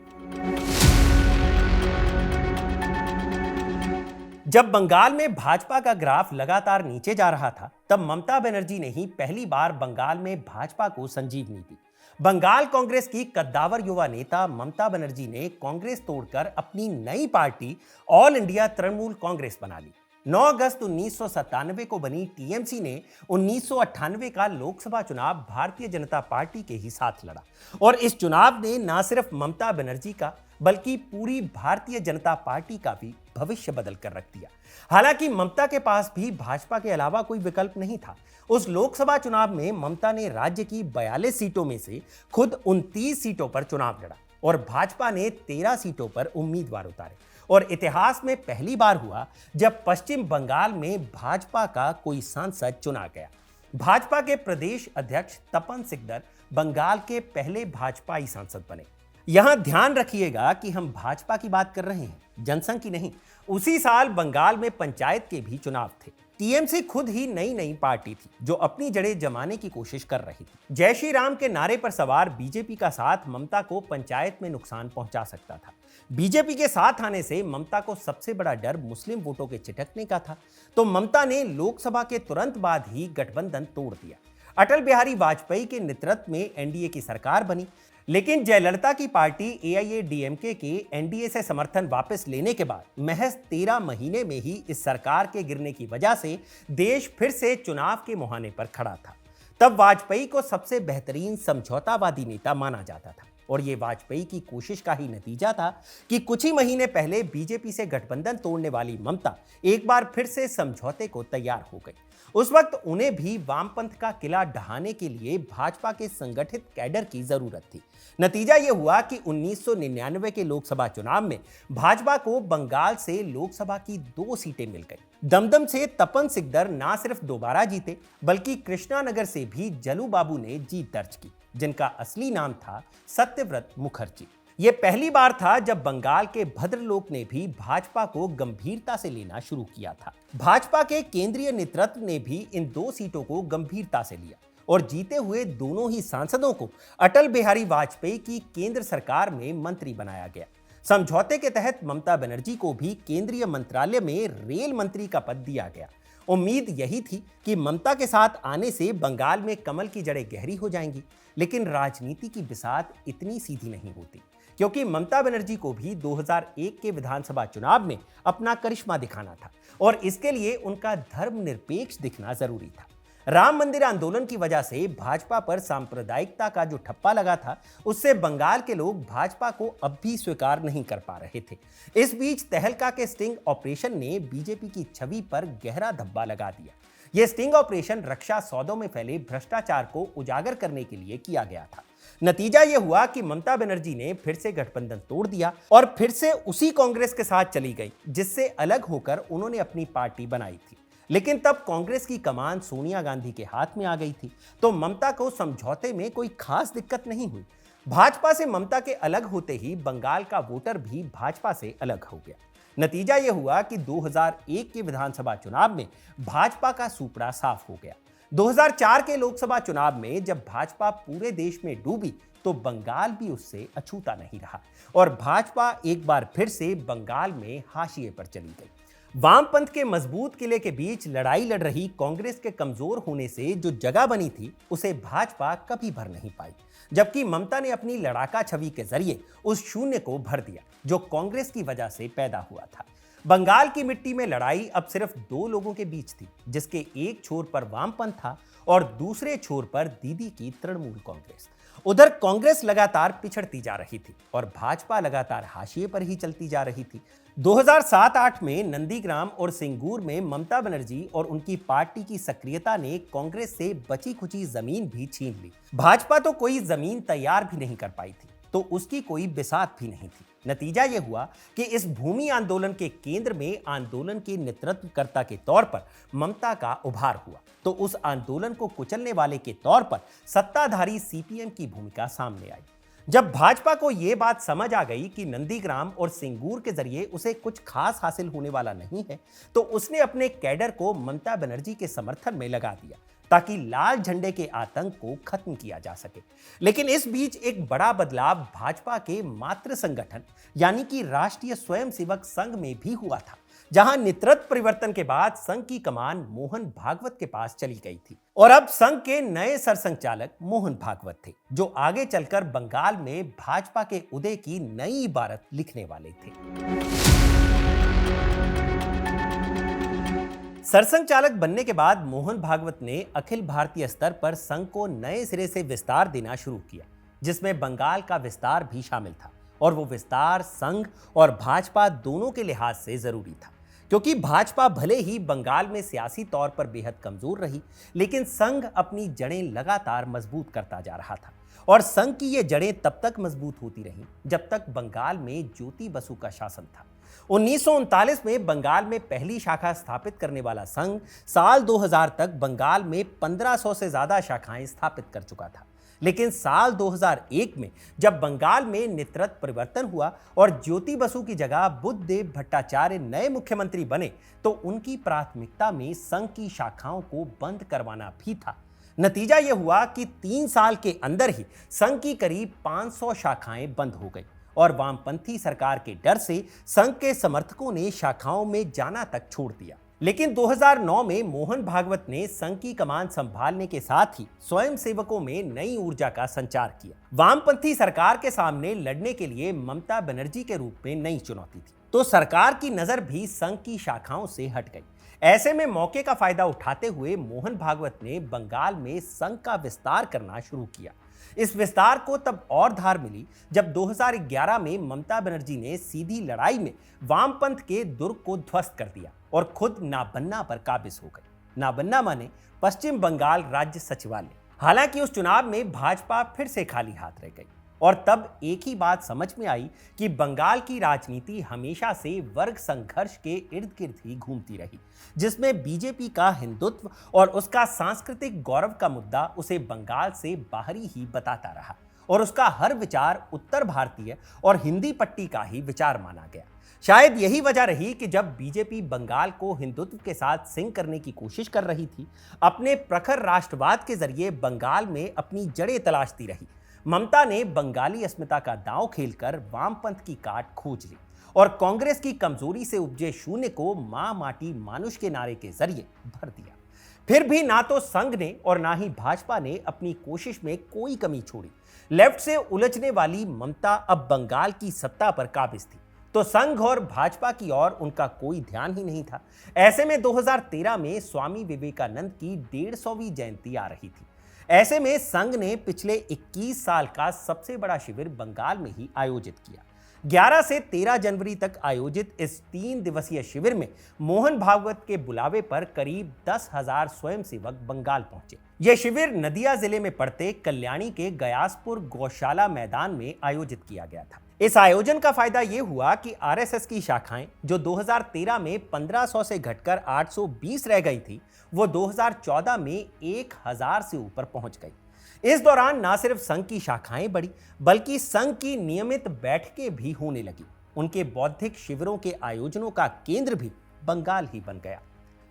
जब बंगाल में भाजपा का ग्राफ लगातार नीचे जा रहा था, तब ममता बनर्जी ने ही पहली बार बंगाल में भाजपा को संजीवनी दी। बंगाल कांग्रेस की कद्दावर युवा नेता ममता बनर्जी ने कांग्रेस तोड़कर अपनी नई party all India Trinamool Congress बना ली। 9 अगस्त 1997 को बनी टीएमसी ने 1998 का लोकसभा चुनाव भारतीय जनता पार्टी के ही साथ लड़ा, और इस चुनाव ने न सिर्फ ममता बनर्जी का बल्कि पूरी भारतीय जनता पार्टी का भी भविष्य बदल कर रख दिया। हालांकि ममता के पास भी भाजपा के अलावा कोई विकल्प नहीं था। उस लोकसभा चुनाव में ममता ने राज्य की 42 सीटों में से खुद 29 सीटों पर चुनाव लड़ा और भाजपा ने 13 सीटों पर उम्मीदवार उतारे। और इतिहास में पहली बार हुआ जब पश्चिम बंगाल में भाजपा का कोई सांसद चुना गया। भाजपा के प्रदेश अध्यक्ष तपन सिकदर बंगाल के पहले भाजपाई सांसद बने। यहां ध्यान रखिएगा कि हम भाजपा की बात कर रहे हैं, जनसंघ की नहीं। उसी साल बंगाल में पंचायत के भी चुनाव थे। टीएमसी खुद ही नई पार्टी थी जो अपनी जड़ें जमाने की कोशिश कर रही थी। जय श्री राम के नारे पर सवार बीजेपी का साथ ममता को पंचायत में नुकसान पहुंचा सकता था। बीजेपी के साथ आने से ममता को सबसे बड़ा डर मुस्लिम वोटों के छिटकने का था, तो ममता ने लोकसभा के तुरंत बाद ही गठबंधन तोड़ दिया। अटल बिहारी वाजपेयी के नेतृत्व में एनडीए की सरकार बनी, लेकिन जयललिता की पार्टी एआईएडीएमके के एनडीए से समर्थन वापस लेने के बाद महज 13 महीने में ही इस सरकार के गिरने की वजह से देश फिर से चुनाव के मुहाने पर खड़ा था। तब वाजपेयी को सबसे बेहतरीन समझौतावादी नेता माना जाता था, और ये वाजपेयी की कोशिश का ही नतीजा था कि कुछ ही महीने पहले बीजेपी से गठबंधन तोड़ने वाली ममता एक बार फिर से समझौते को तैयार हो गई। उस वक्त उन्हें भी वामपंथ का किला ढहाने के लिए भाजपा के संगठित कैडर की जरूरत थी। नतीजा यह हुआ कि 1999 के लोकसभा चुनाव में भाजपा को बंगाल से लोकसभा की 2 सीटें मिल गई। दमदम से तपन सिकदर ना सिर्फ दोबारा जीते, बल्कि कृष्णानगर से भी जलू बाबू ने जीत दर्ज की, जिनका असली नाम था सत्यव्रत मुखर्जी। यह पहली बार था जब बंगाल के भद्रलोक ने भी भाजपा को गंभीरता से लेना शुरू किया था। भाजपा के केंद्रीय नेतृत्व ने भी इन 2 सीटों को गंभीरता से लिया, और जीते हुए दोनों ही सांसदों को अटल बिहारी वाजपेयी की केंद्र सरकार में मंत्री बनाया गया। समझौते के तहत ममता बनर्जी को भी केंद्रीय मंत्रालय में रेल मंत्री का पद दिया गया। उम्मीद यही थी कि ममता के साथ आने से बंगाल में कमल की जड़ें गहरी हो जाएंगी, लेकिन राजनीति की बिसात इतनी सीधी नहीं होती, क्योंकि ममता बनर्जी को भी 2001 के विधानसभा चुनाव में अपना करिश्मा दिखाना था, और इसके लिए उनका धर्मनिरपेक्ष दिखना जरूरी था। राम मंदिर आंदोलन की वजह से भाजपा पर सांप्रदायिकता का जो ठप्पा लगा था, उससे बंगाल के लोग भाजपा को अब भी स्वीकार नहीं कर पा रहे थे। इस बीच तहलका के स्टिंग ऑपरेशन ने बीजेपी की छवि पर गहरा धब्बा लगा दिया। यह स्टिंग ऑपरेशन रक्षा सौदों में फैले भ्रष्टाचार को उजागर करने के लिए किया गया था। नतीजा यह हुआ कि ममता बनर्जी ने फिर से गठबंधन तोड़ दिया और फिर से उसी कांग्रेस के साथ चली गई, जिससे अलग होकर उन्होंने अपनी पार्टी बनाई थी। लेकिन तब कांग्रेस की कमान सोनिया गांधी के हाथ में आ गई थी, तो ममता को समझौते में कोई खास दिक्कत नहीं हुई। भाजपा से ममता के अलग होते ही बंगाल का वोटर भी भाजपा से अलग हो गया। नतीजा यह हुआ कि 2001 के विधानसभा चुनाव में भाजपा का सुपड़ा साफ हो गया। 2004 के लोकसभा चुनाव में जब भाजपा पूरे देश में डूबी, तो बंगाल भी उससे अछूता नहीं रहा, और भाजपा एक बार फिर से बंगाल में हाशिए पर चली गई। वामपंथ के मजबूत किले के बीच लड़ाई लड़ रही कांग्रेस के कमजोर होने से जो जगह बनी थी उसे भाजपा कभी भर नहीं पाई, जबकि ममता ने अपनी लड़ाका छवि के जरिए उस शून्य को भर दिया जो कांग्रेस की वजह से पैदा हुआ था। बंगाल की मिट्टी में लड़ाई अब सिर्फ दो लोगों के बीच थी, जिसके एक छोर पर वामपंथ था और दूसरे छोर पर दीदी की तृणमूल कांग्रेस। उधर कांग्रेस लगातार पिछड़ती जा रही थी और भाजपा लगातार हाशिए पर ही चलती जा रही थी। 2007-8 में नंदीग्राम और सिंगूर में ममता बनर्जी और उनकी पार्टी की सक्रियता ने कांग्रेस से बची खुची जमीन भी छीन ली। भाजपा तो कोई जमीन तैयार भी नहीं कर पाई थी, तो उसकी कोई बिसात भी नहीं थी। नतीजा यह हुआ कि इस भूमि आंदोलन के केंद्र में आंदोलन के नेतृत्वकर्ता के तौर पर ममता का उभार हुआ, तो उस आंदोलन को कुचलने वाले के तौर पर सत्ताधारी सीपीएम की भूमिका सामने आई। जब भाजपा को यह बात समझ आ गई कि नंदीग्राम और सिंगूर के जरिए उसे कुछ खास हासिल होने वाला नहीं है, तो उसने अपने कैडर को ममता बनर्जी के समर्थन में लगा दिया ताकि लाल झंडे के आतंक को खत्म किया जा सके। लेकिन इस बीच एक बड़ा बदलाव भाजपा के मातृ संगठन यानी कि राष्ट्रीय स्वयंसेवक संघ में भी हुआ था, जहां नेतृत्व परिवर्तन के बाद संघ की कमान मोहन भागवत के पास चली गई थी और अब संघ के नए सरसंघचालक मोहन भागवत थे, जो आगे चलकर बंगाल में भाजपा के उदय की नई इबारत लिखने वाले थे। सरसंघचालक बनने के बाद मोहन भागवत ने अखिल भारतीय स्तर पर संघ को नए सिरे से विस्तार देना शुरू किया, जिसमें बंगाल का विस्तार भी शामिल था और वो विस्तार संघ और भाजपा दोनों के लिहाज से जरूरी था, क्योंकि भाजपा भले ही बंगाल में सियासी तौर पर बेहद कमजोर रही, लेकिन संघ अपनी जड़ें लगातार मजबूत करता जा रहा था और संघ की ये जड़ें तब तक मजबूत होती रहीं जब तक बंगाल में ज्योति बसु का शासन था। 1939 में बंगाल में पहली शाखा स्थापित करने वाला संघ साल 2000 तक बंगाल में 1500 से ज्यादा शाखाएं स्थापित कर चुका था। लेकिन साल 2001 में जब बंगाल में नेतृत्व परिवर्तन हुआ और ज्योति बसु की जगह बुद्धदेव भट्टाचार्य नए मुख्यमंत्री बने, तो उनकी प्राथमिकता में संघ की शाखाओं को बंद करवाना भी था। नतीजा यह हुआ कि 3 साल के अंदर ही संघ की करीब 500 शाखाएं बंद हो गई और वामपंथी सरकार के डर से संघ के समर्थकों ने शाखाओं में जाना तक छोड़ दिया। लेकिन 2009 में मोहन भागवत ने संघ की कमान संभालने के साथ ही स्वयंसेवकों में नई ऊर्जा का संचार किया। वामपंथी सरकार के सामने लड़ने के लिए ममता बनर्जी के रूप में नई चुनौती थी, तो सरकार की नजर भी संघ की शाखाओं से हट गई। ऐसे में मौके का फायदा उठाते हुए मोहन भागवत ने बंगाल में संघ का विस्तार करना शुरू किया। इस विस्तार को तब और धार मिली जब 2011 में ममता बनर्जी ने सीधी लड़ाई में वामपंथ के दुर्ग को ध्वस्त कर दिया और खुद नाबन्ना पर काबिज हो गई। नाबन्ना माने पश्चिम बंगाल राज्य सचिवालय। हालांकि उस चुनाव में भाजपा फिर से खाली हाथ रह गई और तब एक ही बात समझ में आई कि बंगाल की राजनीति हमेशा से वर्ग संघर्ष के इर्द गिर्द ही घूमती रही, जिसमें बीजेपी का हिंदुत्व और उसका सांस्कृतिक गौरव का मुद्दा उसे बंगाल से बाहरी ही बताता रहा और उसका हर विचार उत्तर भारतीय और हिंदी पट्टी का ही विचार माना गया। शायद यही वजह रही कि जब बीजेपी बंगाल को हिंदुत्व के साथ सिंक करने की कोशिश कर रही थी, अपने प्रखर राष्ट्रवाद के जरिए बंगाल में अपनी जड़ें तलाशती रही, ममता ने बंगाली अस्मिता का दांव खेलकर वामपंथ की काट खोज ली और कांग्रेस की कमजोरी से उपजे शून्य को मां माटी मानुष के नारे के जरिए भर दिया। फिर भी ना तो संघ ने और ना ही भाजपा ने अपनी कोशिश में कोई कमी छोड़ी। लेफ्ट से उलझने वाली ममता अब बंगाल की सत्ता पर काबिज थी, तो संघ और भाजपा की ओर उनका कोई ध्यान ही नहीं था। ऐसे में 2013 में स्वामी विवेकानंद की 150वीं जयंती आ रही थी। ऐसे में संघ ने पिछले 21 साल का सबसे बड़ा शिविर बंगाल में ही आयोजित किया। 11 से 13 जनवरी तक आयोजित इस 3 दिवसीय शिविर में मोहन भागवत के बुलावे पर करीब 10,000 स्वयंसेवक बंगाल पहुंचे। यह शिविर नदिया जिले में पड़ते कल्याणी के गयासपुर गौशाला मैदान में आयोजित किया गया था। इस आयोजन का फायदा यह हुआ कि आरएसएस की शाखाएं जो 2013 में 1500 से घटकर 820 रह गई थी, वो 2014 में 1000 से ऊपर पहुंच गई। इस दौरान न सिर्फ संघ की शाखाएं बढ़ी, बल्कि संघ की नियमित बैठकें भी होने लगी। उनके बौद्धिक शिविरों के आयोजनों का केंद्र भी बंगाल ही बन गया।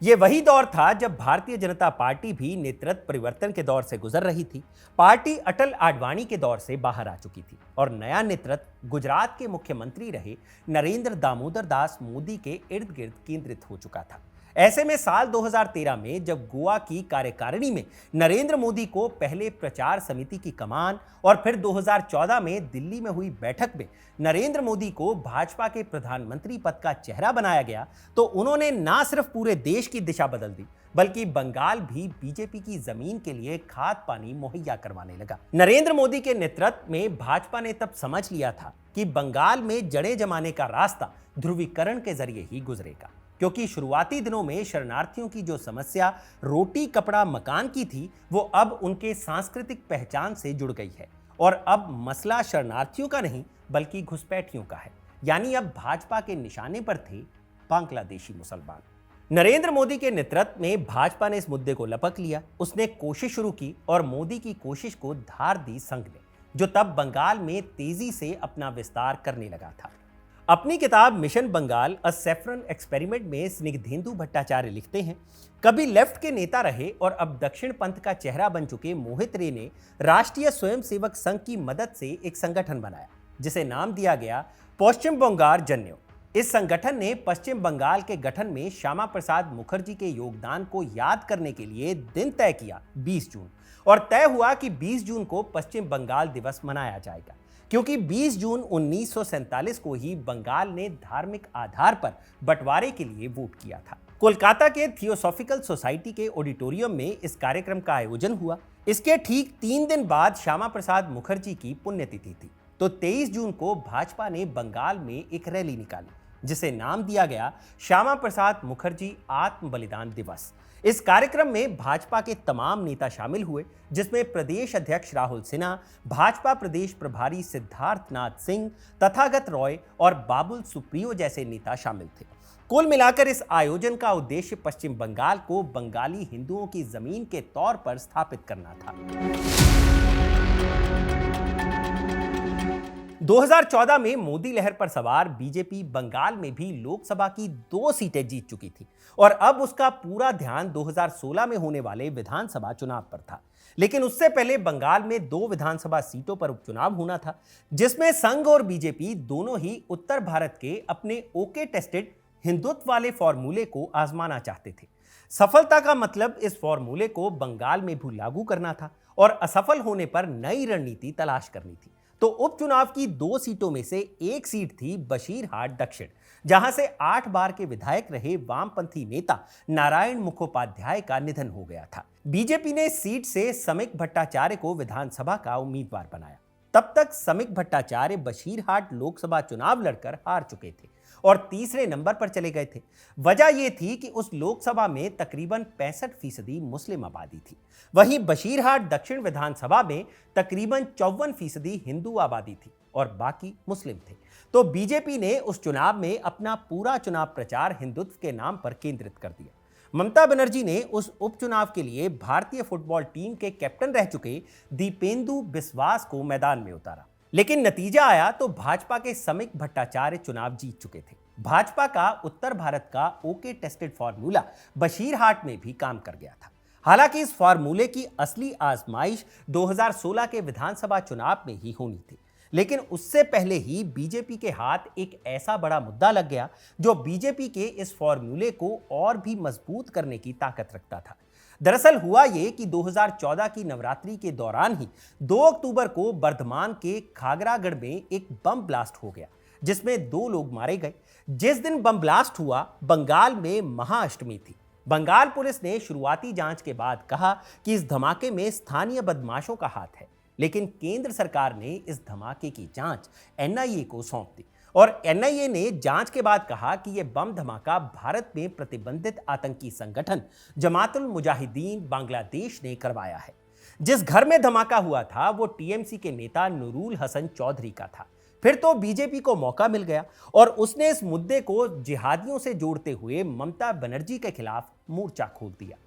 ये वही दौर था जब भारतीय जनता पार्टी भी नेतृत्व परिवर्तन के दौर से गुजर रही थी। पार्टी अटल आडवाणी के दौर से बाहर आ चुकी थी और नया नेतृत्व गुजरात के मुख्यमंत्री रहे नरेंद्र दामोदर दास मोदी के इर्द गिर्द केंद्रित हो चुका था। ऐसे में साल 2013 में जब गोवा की कार्यकारिणी में नरेंद्र मोदी को पहले प्रचार समिति की कमान और फिर 2014 में दिल्ली में हुई बैठक में नरेंद्र मोदी को भाजपा के प्रधानमंत्री पद का चेहरा बनाया गया, तो उन्होंने ना सिर्फ पूरे देश की दिशा बदल दी बल्कि बंगाल भी बीजेपी की जमीन के लिए खाद पानी मुहैया करवाने लगा। नरेंद्र मोदी के नेतृत्व में भाजपा ने तब समझ लिया था कि बंगाल में जड़ें जमाने का रास्ता ध्रुवीकरण के जरिए ही गुजरेगा, क्योंकि शुरुआती दिनों में शरणार्थियों की जो समस्या रोटी कपड़ा मकान की थी वो अब उनके सांस्कृतिक पहचान से जुड़ गई है और अब मसला शरणार्थियों का नहीं बल्कि घुसपैठियों का है। यानी अब भाजपा के निशाने पर थे बांग्लादेशी मुसलमान। नरेंद्र मोदी के नेतृत्व में भाजपा ने इस मुद्दे को लपक लिया। उसने कोशिश शुरू की और मोदी की कोशिश को धार दी संघ ने, जो तब बंगाल में तेजी से अपना विस्तार करने लगा था। अपनी किताब मिशन बंगाल अ सैफरन एक्सपेरिमेंट में स्निग्धेंदु भट्टाचार्य लिखते हैं, कभी लेफ्ट के नेता रहे और अब दक्षिण पंथ का चेहरा बन चुके मोहित रे ने राष्ट्रीय स्वयंसेवक संघ की मदद से एक संगठन बनाया जिसे नाम दिया गया पश्चिम बंगाल जन्यो। इस संगठन ने पश्चिम बंगाल के गठन में श्यामा प्रसाद मुखर्जी के योगदान को याद करने के लिए दिन तय किया 20 जून, और तय हुआ कि 20 जून को पश्चिम बंगाल दिवस मनाया जाएगा, क्योंकि 20 जून 1947 को ही बंगाल ने धार्मिक आधार पर बंटवारे के लिए वोट किया था। कोलकाता के थियोसॉफिकल सोसाइटी के ऑडिटोरियम में इस कार्यक्रम का आयोजन हुआ। इसके ठीक 3 दिन बाद श्यामा प्रसाद मुखर्जी की पुण्यतिथि थी, तो 23 जून को भाजपा ने बंगाल में एक रैली निकाली जिसे नाम दिया गया श्यामा प्रसाद मुखर्जी आत्म बलिदान दिवस। इस कार्यक्रम में भाजपा के तमाम नेता शामिल हुए, जिसमें प्रदेश अध्यक्ष राहुल सिन्हा, भाजपा प्रदेश प्रभारी सिद्धार्थनाथ सिंह, तथागत रॉय और बाबुल सुप्रियो जैसे नेता शामिल थे। कुल मिलाकर इस आयोजन का उद्देश्य पश्चिम बंगाल को बंगाली हिंदुओं की जमीन के तौर पर स्थापित करना था। 2014 में मोदी लहर पर सवार बीजेपी बंगाल में भी लोकसभा की 2 सीटें जीत चुकी थी और अब उसका पूरा ध्यान 2016 में होने वाले विधानसभा चुनाव पर था। लेकिन उससे पहले बंगाल में 2 विधानसभा सीटों पर उपचुनाव होना था, जिसमें संघ और बीजेपी दोनों ही उत्तर भारत के अपने ओके टेस्टेड हिंदुत्व वाले फॉर्मूले को आजमाना चाहते थे। सफलता का मतलब इस फॉर्मूले को बंगाल में भी लागू करना था और असफल होने पर नई रणनीति तलाश करनी थी। तो उपचुनाव की 2 सीटों में से एक सीट थी बशीरहाट दक्षिण, जहां से 8 बार के विधायक रहे वामपंथी नेता नारायण मुखोपाध्याय का निधन हो गया था। बीजेपी ने सीट से समीक भट्टाचार्य को विधानसभा का उम्मीदवार बनाया। तब तक समीक भट्टाचार्य बशीरहाट लोकसभा चुनाव लड़कर हार चुके थे और तीसरे नंबर पर चले गए थे। वजह यह थी कि उस लोकसभा में तकरीबन 65% मुस्लिम आबादी थी, वहीं बशीरहाट दक्षिण विधानसभा में तकरीबन 54% हिंदू आबादी थी और बाकी मुस्लिम थे। तो बीजेपी ने उस चुनाव में अपना पूरा चुनाव प्रचार हिंदुत्व के नाम पर केंद्रित कर दिया। ममता बनर्जी ने उस उपचुनाव के लिए भारतीय फुटबॉल टीम के कैप्टन रह चुके दीपेंदु बिस्वास को मैदान में उतारा, लेकिन नतीजा आया तो भाजपा के समीक भट्टाचार्य चुनाव जीत चुके थे। भाजपा का उत्तर भारत का ओके टेस्टेड फॉर्मूला बशीरहाट में भी काम कर गया था। हालांकि इस फॉर्मूले की असली आजमाइश 2016 के विधानसभा चुनाव में ही होनी थी, लेकिन उससे पहले ही बीजेपी के हाथ एक ऐसा बड़ा मुद्दा लग गया जो बीजेपी के इस फॉर्मूले को और भी मजबूत करने की ताकत रखता था। दरअसल हुआ ये कि 2014 की नवरात्रि के दौरान ही 2 अक्टूबर को बर्धमान के खागरागढ़ में एक बम ब्लास्ट हो गया, जिसमें 2 लोग मारे गए। जिस दिन बम ब्लास्ट हुआ, बंगाल में महाअष्टमी थी। बंगाल पुलिस ने शुरुआती जांच के बाद कहा कि इस धमाके में स्थानीय बदमाशों का हाथ है, लेकिन केंद्र सरकार ने इस धमाके की जांच एनआईए को सौंप दी और एनआईए ने जांच के बाद कहा कि यह बम धमाका भारत में प्रतिबंधित आतंकी संगठन जमातुल मुजाहिदीन बांग्लादेश ने करवाया है। जिस घर में धमाका हुआ था वो टीएमसी के नेता नूरुल हसन चौधरी का था। फिर तो बीजेपी को मौका मिल गया और उसने इस मुद्दे को जिहादियों से जोड़ते हुए ममता बनर्जी के खिलाफ मोर्चा खोल दिया।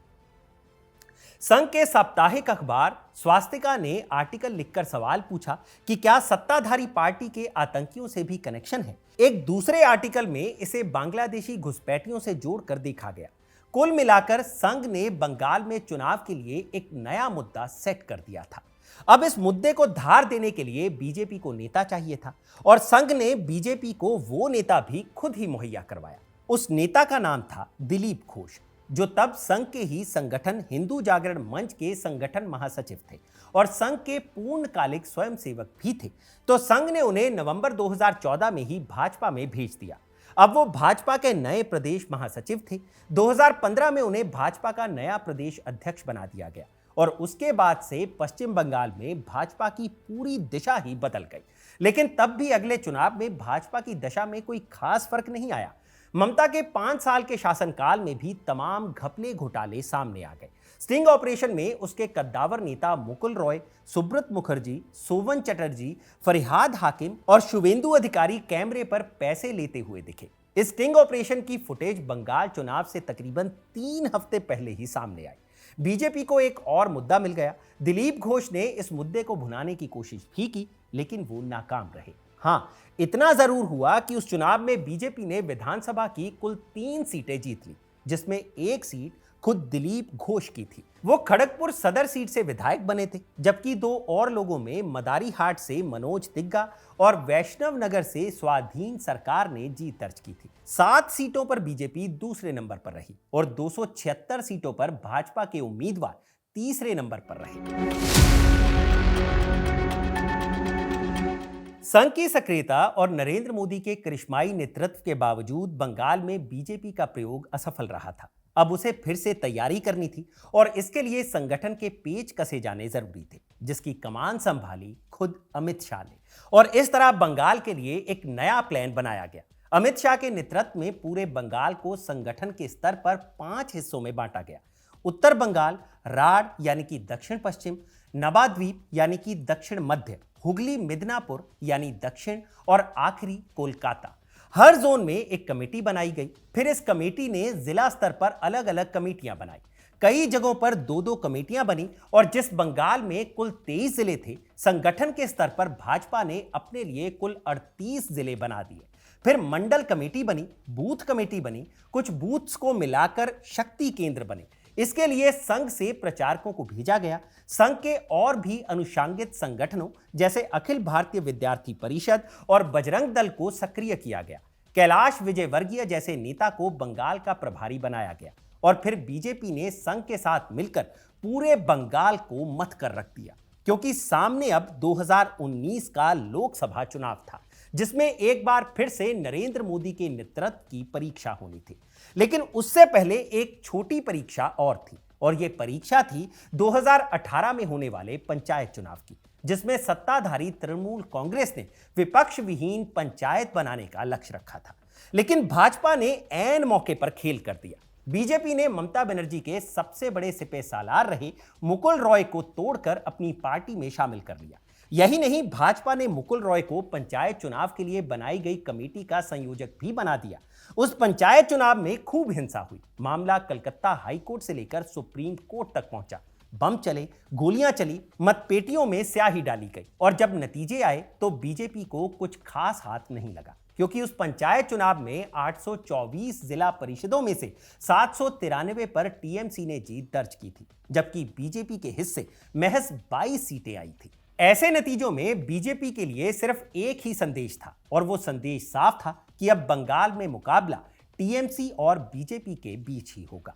संघ के साप्ताहिक अखबार स्वास्तिका ने आर्टिकल लिखकर सवाल पूछा कि क्या सत्ताधारी पार्टी के आतंकियों से भी कनेक्शन है। एक दूसरे आर्टिकल में इसे बांग्लादेशी घुसपैठियों से जोड़कर देखा गया। कुल मिलाकर संघ ने बंगाल में चुनाव के लिए एक नया मुद्दा सेट कर दिया था। अब इस मुद्दे को धार देने के लिए बीजेपी को नेता चाहिए था और संघ ने बीजेपी को वो नेता भी खुद ही मुहैया करवाया। उस नेता का नाम था दिलीप घोष, जो तब संघ के ही संगठन हिंदू जागरण मंच के संगठन महासचिव थे और संघ के पूर्णकालिक स्वयंसेवक भी थे। तो संघ ने उन्हें नवंबर 2014 में ही भाजपा में भेज दिया। अब वो भाजपा के नए प्रदेश महासचिव थे। 2015 में उन्हें भाजपा का नया प्रदेश अध्यक्ष बना दिया गया और उसके बाद से पश्चिम बंगाल में भाजपा की पूरी दिशा ही बदल गई। लेकिन तब भी अगले चुनाव में भाजपा की दशा में कोई खास फर्क नहीं आया। ममता के 5 साल के शासनकाल में भी तमाम घपले घोटाले सामने आ गए। स्टिंग ऑपरेशन में उसके कद्दावर नेता मुकुल रॉय, सुब्रत मुखर्जी, सोवन चटर्जी, फरिहाद हाकिम और शुवेंदु अधिकारी कैमरे पर पैसे लेते हुए दिखे। इस स्टिंग ऑपरेशन की फुटेज बंगाल चुनाव से तकरीबन 3 हफ्ते पहले ही सामने आई। बीजेपी को एक और मुद्दा मिल गया। दिलीप घोष ने इस मुद्दे को भुनाने की कोशिश भी की, लेकिन वो नाकाम रहे। हाँ, इतना जरूर हुआ कि उस चुनाव में बीजेपी ने विधानसभा की कुल 3 सीटें जीत ली, जिसमें एक सीट खुद दिलीप घोष की थी। वो खड़गपुर सदर सीट से विधायक बने थे, जबकि 2 और लोगों में मदारीहाट से मनोज तिग्गा और वैष्णव नगर से स्वाधीन सरकार ने जीत दर्ज की थी। 7 सीटों पर बीजेपी दूसरे नंबर पर रही और 276 सीटों पर भाजपा के उम्मीदवार तीसरे नंबर पर रहे। संघ की सक्रियता और नरेंद्र मोदी के करिश्माई नेतृत्व के बावजूद बंगाल में बीजेपी का प्रयोग असफल रहा था। अब उसे फिर से तैयारी करनी थी और इसके लिए संगठन के पेच कसे जाने जरूरी थे, जिसकी कमान संभाली खुद अमित शाह ने। और इस तरह बंगाल के लिए एक नया प्लान बनाया गया। अमित शाह के नेतृत्व में पूरे बंगाल को संगठन के स्तर पर 5 हिस्सों में बांटा गया। उत्तर बंगाल, राढ़ यानी कि दक्षिण पश्चिम, नवाद्वीप यानी कि दक्षिण मध्य, हुगली मिदनापुर यानी दक्षिण और आखिरी कोलकाता। हर जोन में एक कमेटी बनाई गई। फिर इस कमेटी ने जिला स्तर पर अलग अलग कमेटियां बनाई। कई जगहों पर 2-2 कमेटियां बनी और जिस बंगाल में कुल 23 जिले थे, संगठन के स्तर पर भाजपा ने अपने लिए कुल 38 जिले बना दिए। फिर मंडल कमेटी बनी, बूथ कमेटी बनी, कुछ बूथ्स को मिलाकर शक्ति केंद्र बने। इसके लिए संघ से प्रचारकों को भेजा गया। संघ के और भी अनुषंगित संगठनों जैसे अखिल भारतीय विद्यार्थी परिषद और बजरंग दल को सक्रिय किया गया। कैलाश विजयवर्गीय जैसे नेता को बंगाल का प्रभारी बनाया गया और फिर बीजेपी ने संघ के साथ मिलकर पूरे बंगाल को मत कर रख दिया, क्योंकि सामने अब 2019 का लोकसभा चुनाव था, जिसमें एक बार फिर से नरेंद्र मोदी के नेतृत्व की परीक्षा होनी थी। लेकिन उससे पहले एक छोटी परीक्षा और थी, और यह परीक्षा थी 2018 में होने वाले पंचायत चुनाव की, जिसमें सत्ताधारी तृणमूल कांग्रेस ने विपक्ष विहीन पंचायत बनाने का लक्ष्य रखा था। लेकिन भाजपा ने ऐन मौके पर खेल कर दिया। बीजेपी ने ममता बनर्जी के सबसे बड़े सिपह सालार रहे मुकुल रॉय को तोड़कर अपनी पार्टी में शामिल कर लिया। यही नहीं, भाजपा ने मुकुल रॉय को पंचायत चुनाव के लिए बनाई गई कमेटी का संयोजक भी बना दिया। उस पंचायत चुनाव में खूब हिंसा हुई। मामला कलकत्ता हाई कोर्ट से लेकर सुप्रीम कोर्ट तक पहुंचा। बम चले, गोलियां चली, मतपेटियों में स्याही डाली गई और जब नतीजे आए तो बीजेपी को कुछ खास हाथ नहीं लगा, क्योंकि उस पंचायत चुनाव में 824 जिला परिषदों में से 793 पर टीएमसी ने जीत दर्ज की थी, जबकि बीजेपी के हिस्से महज 22 सीटें आई थी। ऐसे नतीजों में बीजेपी के लिए सिर्फ एक ही संदेश था, और वो संदेश साफ था कि अब बंगाल में मुकाबला टीएमसी और बीजेपी के बीच ही होगा।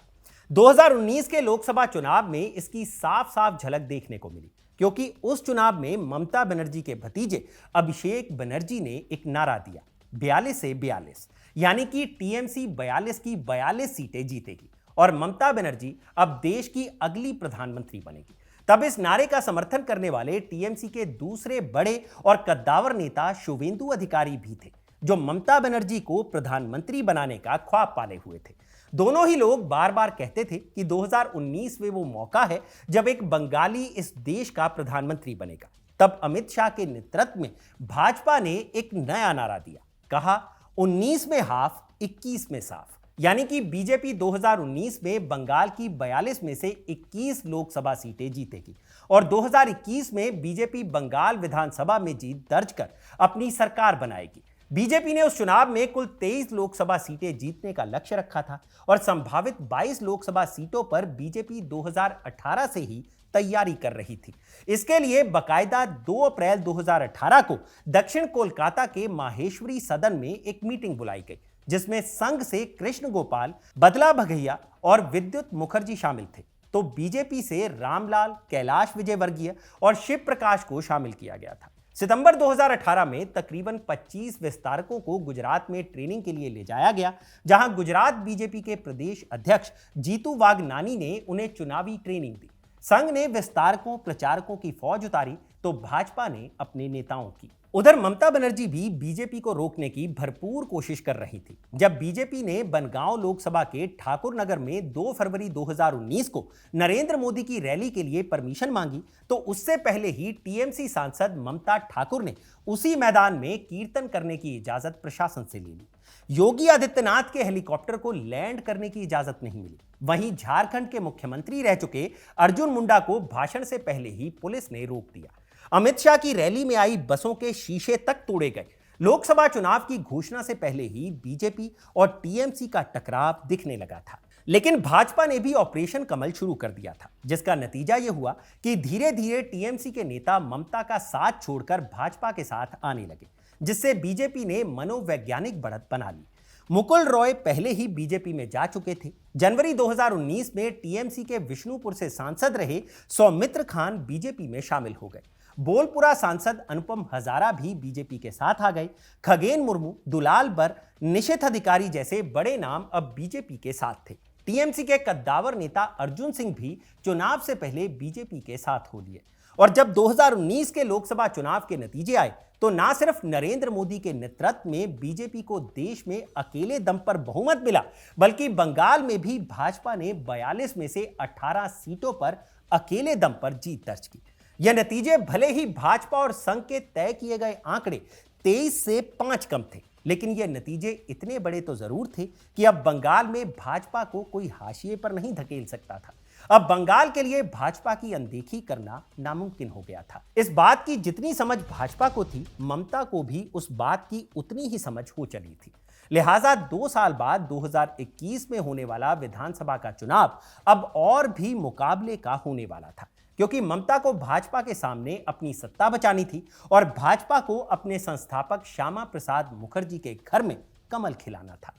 2019 के लोकसभा चुनाव में इसकी साफ साफ झलक देखने को मिली, क्योंकि उस चुनाव में ममता बनर्जी के भतीजे अभिषेक बनर्जी ने एक नारा दिया, 42 से 42, यानी कि टीएमसी 42 की 42 सीटें जीतेगी और ममता बनर्जी अब देश की अगली प्रधानमंत्री बनेगी। तब इस नारे का समर्थन करने वाले टीएमसी के दूसरे बड़े और कद्दावर नेता शुवेंदु अधिकारी भी थे, जो ममता बनर्जी को प्रधानमंत्री बनाने का ख्वाब पाले हुए थे। दोनों ही लोग बार बार कहते थे कि 2019 में वो मौका है जब एक बंगाली इस देश का प्रधानमंत्री बनेगा। तब अमित शाह के नेतृत्व में भाजपा ने एक नया नारा दिया, कहा 19 में हाफ, 21 में साफ। यानी कि बीजेपी 2019 में बंगाल की 42 में से 21 लोकसभा सीटें जीतेगी और 2021 में बीजेपी बंगाल विधानसभा में जीत दर्ज कर अपनी सरकार बनाएगी। बीजेपी ने उस चुनाव में कुल 23 लोकसभा सीटें जीतने का लक्ष्य रखा था और संभावित 22 लोकसभा सीटों पर बीजेपी 2018 से ही तैयारी कर रही थी। इसके लिए बकायदा 2 अप्रैल 2018 को दक्षिण कोलकाता के माहेश्वरी सदन में एक मीटिंग बुलाई गई, जिसमें संघ से कृष्ण गोपाल, बदला भगैया और विद्युत मुखर्जी शामिल थे। तो बीजेपी से रामलाल, कैलाश विजयवर्गीय और शिव प्रकाश को शामिल किया गया था। सितंबर 2018 में तकरीबन 25 विस्तारकों को गुजरात में ट्रेनिंग के लिए ले जाया गया, जहां गुजरात बीजेपी के प्रदेश अध्यक्ष जीतू वाघनानी ने उन्हें चुनावी ट्रेनिंग दी। संघ ने विस्तारकों, प्रचारकों की फौज उतारी तो भाजपा ने अपने नेताओं की। उधर ममता बनर्जी भी बीजेपी को रोकने की भरपूर कोशिश कर रही थी। जब बीजेपी ने बनगांव लोकसभा के ठाकुर नगर में 2 फरवरी 2019 को नरेंद्र मोदी की रैली के लिए परमिशन मांगी, तो उससे पहले ही टीएमसी सांसद ममता ठाकुर ने उसी मैदान में कीर्तन करने की इजाजत प्रशासन से ले ली। योगी आदित्यनाथ के हेलीकॉप्टर को लैंड करने की इजाजत नहीं मिली। वहीं झारखंड के मुख्यमंत्री रह चुके अर्जुन मुंडा को भाषण से पहले ही पुलिस ने रोक दिया। अमित शाह की रैली में आई बसों के शीशे तक तोड़े गए। लोकसभा चुनाव की घोषणा से पहले ही बीजेपी और टीएमसी का टकराव दिखने लगा था। लेकिन भाजपा ने भी ऑपरेशन कमल शुरू कर दिया था, जिसका नतीजा यह हुआ कि धीरे धीरे टीएमसी के नेता ममता का साथ छोड़कर भाजपा के साथ आने लगे, जिससे बीजेपी ने मनोवैज्ञानिक बढ़त बना ली। मुकुल रॉय पहले ही बीजेपी में जा चुके थे। जनवरी 2019 में टीएमसी के विष्णुपुर से सांसद रहे सौमित्र खान बीजेपी में शामिल हो गए। बोलपुरा सांसद अनुपम हजारा भी बीजेपी के साथ आ गए। खगेन मुर्मू, दुलाल बर, निशित अधिकारी जैसे बड़े नाम अब बीजेपी के साथ थे। टीएमसी के कद्दावर नेता अर्जुन सिंह भी चुनाव से पहले बीजेपी के साथ हो लिए। और जब 2019 के लोकसभा चुनाव के नतीजे आए, तो ना सिर्फ नरेंद्र मोदी के नेतृत्व में बीजेपी को देश में अकेले दम पर बहुमत मिला, बल्कि बंगाल में भी भाजपा ने 42 में से 18 सीटों पर अकेले दम पर जीत दर्ज की। यह नतीजे भले ही भाजपा और संघ के तय किए गए आंकड़े 23 से 5 कम थे, लेकिन यह नतीजे इतने बड़े तो जरूर थे कि अब बंगाल में भाजपा को कोई हाशिए पर नहीं धकेल सकता था। अब बंगाल के लिए भाजपा की अनदेखी करना नामुमकिन हो गया था। इस बात की जितनी समझ भाजपा को थी, ममता को भी उस बात की उतनी ही समझ हो चली थी। लिहाजा 2 साल बाद 2021 में होने वाला विधानसभा का चुनाव अब और भी मुकाबले का होने वाला था, क्योंकि ममता को भाजपा के सामने अपनी सत्ता बचानी थी और भाजपा को अपने संस्थापक श्यामा प्रसाद मुखर्जी के घर में कमल खिलाना था।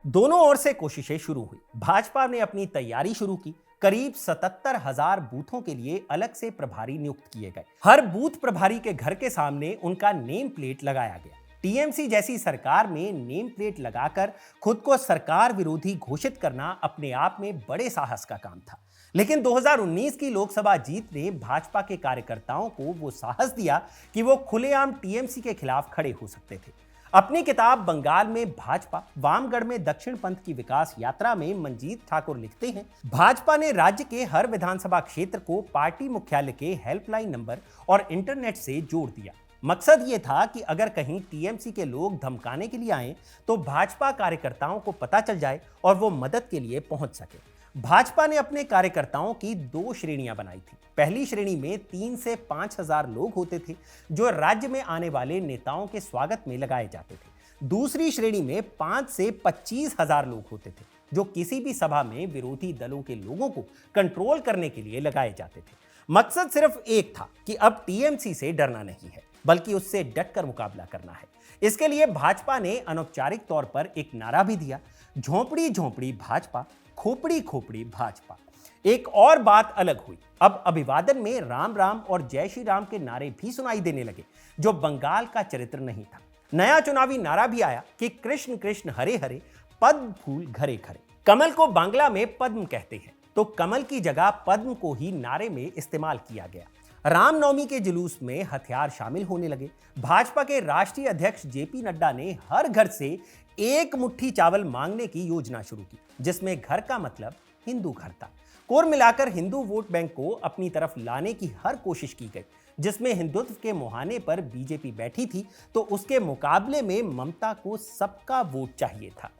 दोनों ओर से कोशिशें शुरू हुई। भाजपा ने अपनी तैयारी शुरू की। करीब 77,000 बूथों के लिए अलग से प्रभारी नियुक्त किए गए। हर बूथ प्रभारी के घर के सामने उनका नेम प्लेट लगाया गया। टीएमसी जैसी सरकार में नेम प्लेट लगाकर खुद को सरकार विरोधी घोषित करना अपने आप में बड़े साहस का काम था। लेकिन 2019 की लोकसभा जीत ने भाजपा के कार्यकर्ताओं को वो साहस दिया कि वो खुलेआम टीएमसी के खिलाफ खड़े हो सकते थे। अपनी किताब बंगाल में भाजपा, वामगढ़ में दक्षिण पंथ की विकास यात्रा में मंजीत ठाकुर लिखते हैं, भाजपा ने राज्य के हर विधानसभा क्षेत्र को पार्टी मुख्यालय के हेल्पलाइन नंबर और इंटरनेट से जोड़ दिया। मकसद ये था कि अगर कहीं टीएमसी के लोग धमकाने के लिए आए तो भाजपा कार्यकर्ताओं को पता चल जाए और वो मदद के लिए पहुंच सके। भाजपा ने अपने कार्यकर्ताओं की 2 श्रेणियां बनाई थी। पहली श्रेणी में 3 से 5,000 लोग होते थे, जो राज्य में आने वाले नेताओं के स्वागत में लगाए जाते थे। दूसरी श्रेणी में 5 से 25,000 लोग होते थे, जो किसी भी सभा में विरोधी दलों के लोगों को कंट्रोल करने के लिए लगाए जाते थे। मकसद सिर्फ एक था कि अब टीएमसी से डरना नहीं है, बल्कि उससे डटकर मुकाबला करना है। इसके लिए भाजपा ने अनौपचारिक तौर पर एक नारा भी दिया, झोंपड़ी झोंपड़ी भाजपा, खोपड़ी खोपड़ी भाजपा। एक और बात अलग हुई, अब अभिवादन में राम राम और जय श्री राम के नारे भी सुनाई देने लगे, जो बंगाल का चरित्र नहीं था। नया चुनावी नारा भी आया कि कृष्ण कृष्ण हरे हरे, पद्म फूल घरे घरे। कमल को बांग्ला में पद्म कहते हैं, तो कमल की जगह पद्म को ही नारे में इस्तेमाल किया गया। रामनवमी के जुलूस में हथियार शामिल होने लगे। भाजपा के राष्ट्रीय अध्यक्ष जेपी नड्डा ने हर घर से 1 मुट्ठी चावल मांगने की योजना शुरू की, जिसमें घर का मतलब हिंदू घर था। कुल मिलाकर हिंदू वोट बैंक को अपनी तरफ लाने की हर कोशिश की गई, जिसमें हिंदुत्व के मुहाने पर बीजेपी बैठी थी, तो उसके मुकाबले में ममता को सबका वोट चाहिए था।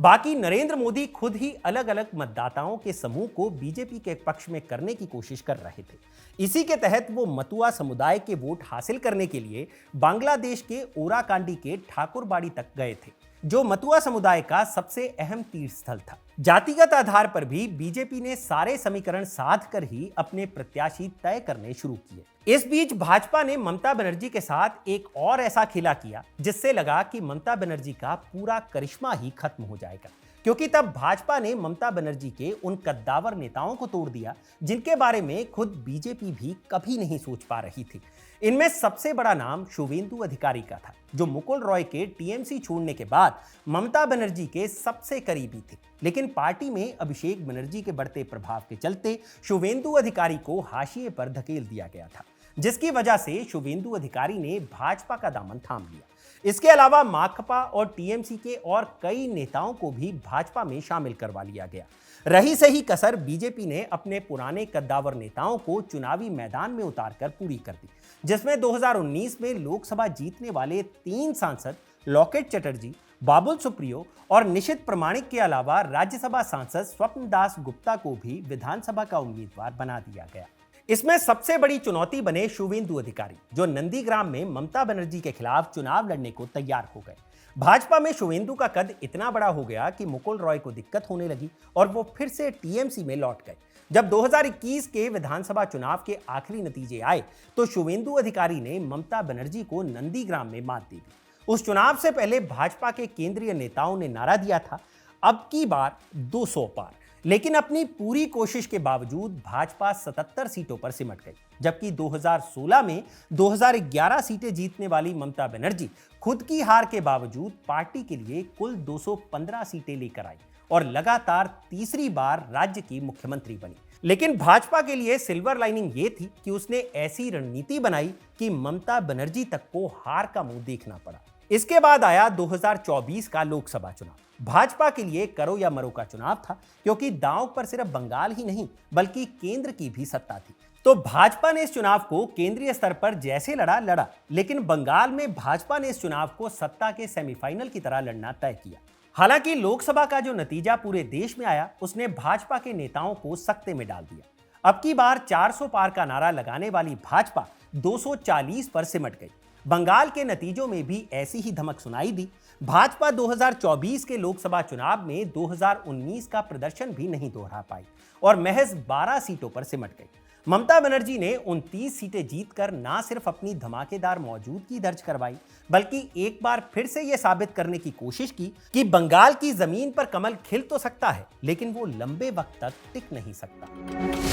बाकी नरेंद्र मोदी खुद ही अलग अलग मतदाताओं के समूह को बीजेपी के पक्ष में करने की कोशिश कर रहे थे। इसी के तहत वो मतुआ समुदाय के वोट हासिल करने के लिए बांग्लादेश के ओराकांडी के ठाकुरबाड़ी तक गए थे, जो मतुआ समुदाय का सबसे अहम तीर्थ स्थल था। जातिगत आधार पर भी बीजेपी ने सारे समीकरण साध कर ही अपने प्रत्याशी तय करने शुरू किए। इस बीच भाजपा ने ममता बनर्जी के साथ एक और ऐसा खेला किया जिससे लगा कि ममता बनर्जी का पूरा करिश्मा ही खत्म हो जाएगा, क्योंकि तब भाजपा ने ममता बनर्जी के उन कद्दावर नेताओं को तोड़ दिया जिनके बारे में खुद बीजेपी भी कभी नहीं सोच पा रही थी। इनमें सबसे बड़ा नाम शुवेंदु अधिकारी का था, जो मुकुल रॉय के टीएमसी छोड़ने के बाद ममता बनर्जी के सबसे करीबी थे। लेकिन पार्टी में अभिषेक बनर्जी के बढ़ते प्रभाव के चलते शुवेंदु अधिकारी को हाशिए पर धकेल दिया गया था, जिसकी वजह से शुवेंदु अधिकारी ने भाजपा का दामन थाम लिया। इसके अलावा माकपा और टीएमसी के और कई नेताओं को भी भाजपा में शामिल करवा लिया गया। रही सही कसर बीजेपी ने अपने पुराने कद्दावर नेताओं को चुनावी मैदान में उतारकर पूरी कर दी, जिसमें 2019 में लोकसभा जीतने वाले 3 सांसद लॉकेट चटर्जी, बाबुल सुप्रियो और निशित प्रमाणिक के अलावा राज्यसभा सांसद स्वप्न दास गुप्ता को भी विधानसभा का उम्मीदवार बना दिया गया। इसमें सबसे बड़ी चुनौती बने शुवेंदु अधिकारी, जो नंदीग्राम में ममता बनर्जी के खिलाफ चुनाव लड़ने को तैयार हो गए। भाजपा में शुवेंदु का कद इतना बड़ा हो गया कि मुकुल रॉय को दिक्कत होने लगी और वो फिर से टीएमसी में लौट गए। जब 2021 के विधानसभा चुनाव के आखिरी नतीजे आए तो शुवेंदु अधिकारी ने ममता बनर्जी को नंदीग्राम में मात दी थी। उस चुनाव से पहले भाजपा के केंद्रीय नेताओं ने नारा दिया था, अब की बार 200 पार। लेकिन अपनी पूरी कोशिश के बावजूद भाजपा 77 सीटों पर सिमट गई, जबकि 2016 में 2011 सीटें जीतने वाली ममता बनर्जी खुद की हार के बावजूद पार्टी के लिए कुल 215 सीटें लेकर आई और लगातार तीसरी बार राज्य की मुख्यमंत्री बनी। लेकिन भाजपा के लिए सिल्वर लाइनिंग ये थी कि उसने ऐसी रणनीति बनाई कि ममता बनर्जी तक को हार का मुंह देखना पड़ा। इसके बाद आया 2024 का लोकसभा चुनाव। भाजपा के लिए करो या मरो का चुनाव था, क्योंकि दांव पर सिर्फ बंगाल ही नहीं बल्कि केंद्र की भी सत्ता थी। तो भाजपा ने इस चुनाव को केंद्रीय स्तर पर जैसे लड़ा, लेकिन बंगाल में भाजपा ने इस चुनाव को सत्ता के सेमीफाइनल की तरह लड़ना तय किया। हालांकि लोकसभा का जो नतीजा पूरे देश में आया उसने भाजपा के नेताओं को सकते में डाल दिया। अब की बार 400 पार का नारा लगाने वाली भाजपा 240 पर सिमट गई। बंगाल के नतीजों में भी ऐसी ही धमक सुनाई दी। भाजपा 2024 के लोकसभा चुनाव में 2019 का प्रदर्शन भी नहीं दोहरा पाई और महज 12 सीटों पर सिमट गई। ममता बनर्जी ने 29 सीटें जीतकर ना सिर्फ अपनी धमाकेदार मौजूदगी दर्ज करवाई, बल्कि एक बार फिर से यह साबित करने की कोशिश की कि बंगाल की जमीन पर कमल खिल तो सकता है, लेकिन वो लंबे वक्त तक टिक नहीं सकता।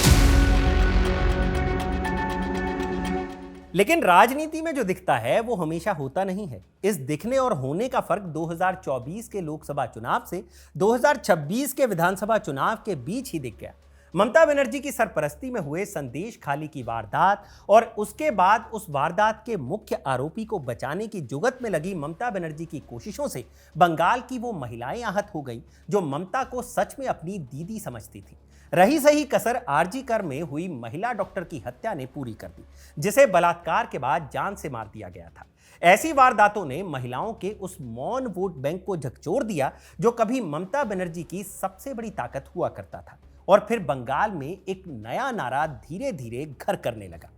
लेकिन राजनीति में जो दिखता है वो हमेशा होता नहीं है। इस दिखने और होने का फर्क 2024 के लोकसभा चुनाव से 2026 के विधानसभा चुनाव के बीच ही दिख गया। ममता बनर्जी की सरपरस्ती में हुए संदेश खाली की वारदात और उसके बाद उस वारदात के मुख्य आरोपी को बचाने की जुगत में लगी ममता बनर्जी की कोशिशों से बंगाल की वो महिलाएं आहत हो गई जो ममता को सच में अपनी दीदी समझती थी। रही सही कसर आरजी कर में हुई महिला डॉक्टर की हत्या ने पूरी कर दी, जिसे बलात्कार के बाद जान से मार दिया गया था। ऐसी वारदातों ने महिलाओं के उस मौन वोट बैंक को झकझोर दिया जो कभी ममता बनर्जी की सबसे बड़ी ताकत हुआ करता था। और फिर बंगाल में एक नया नारा धीरे धीरे घर करने लगा,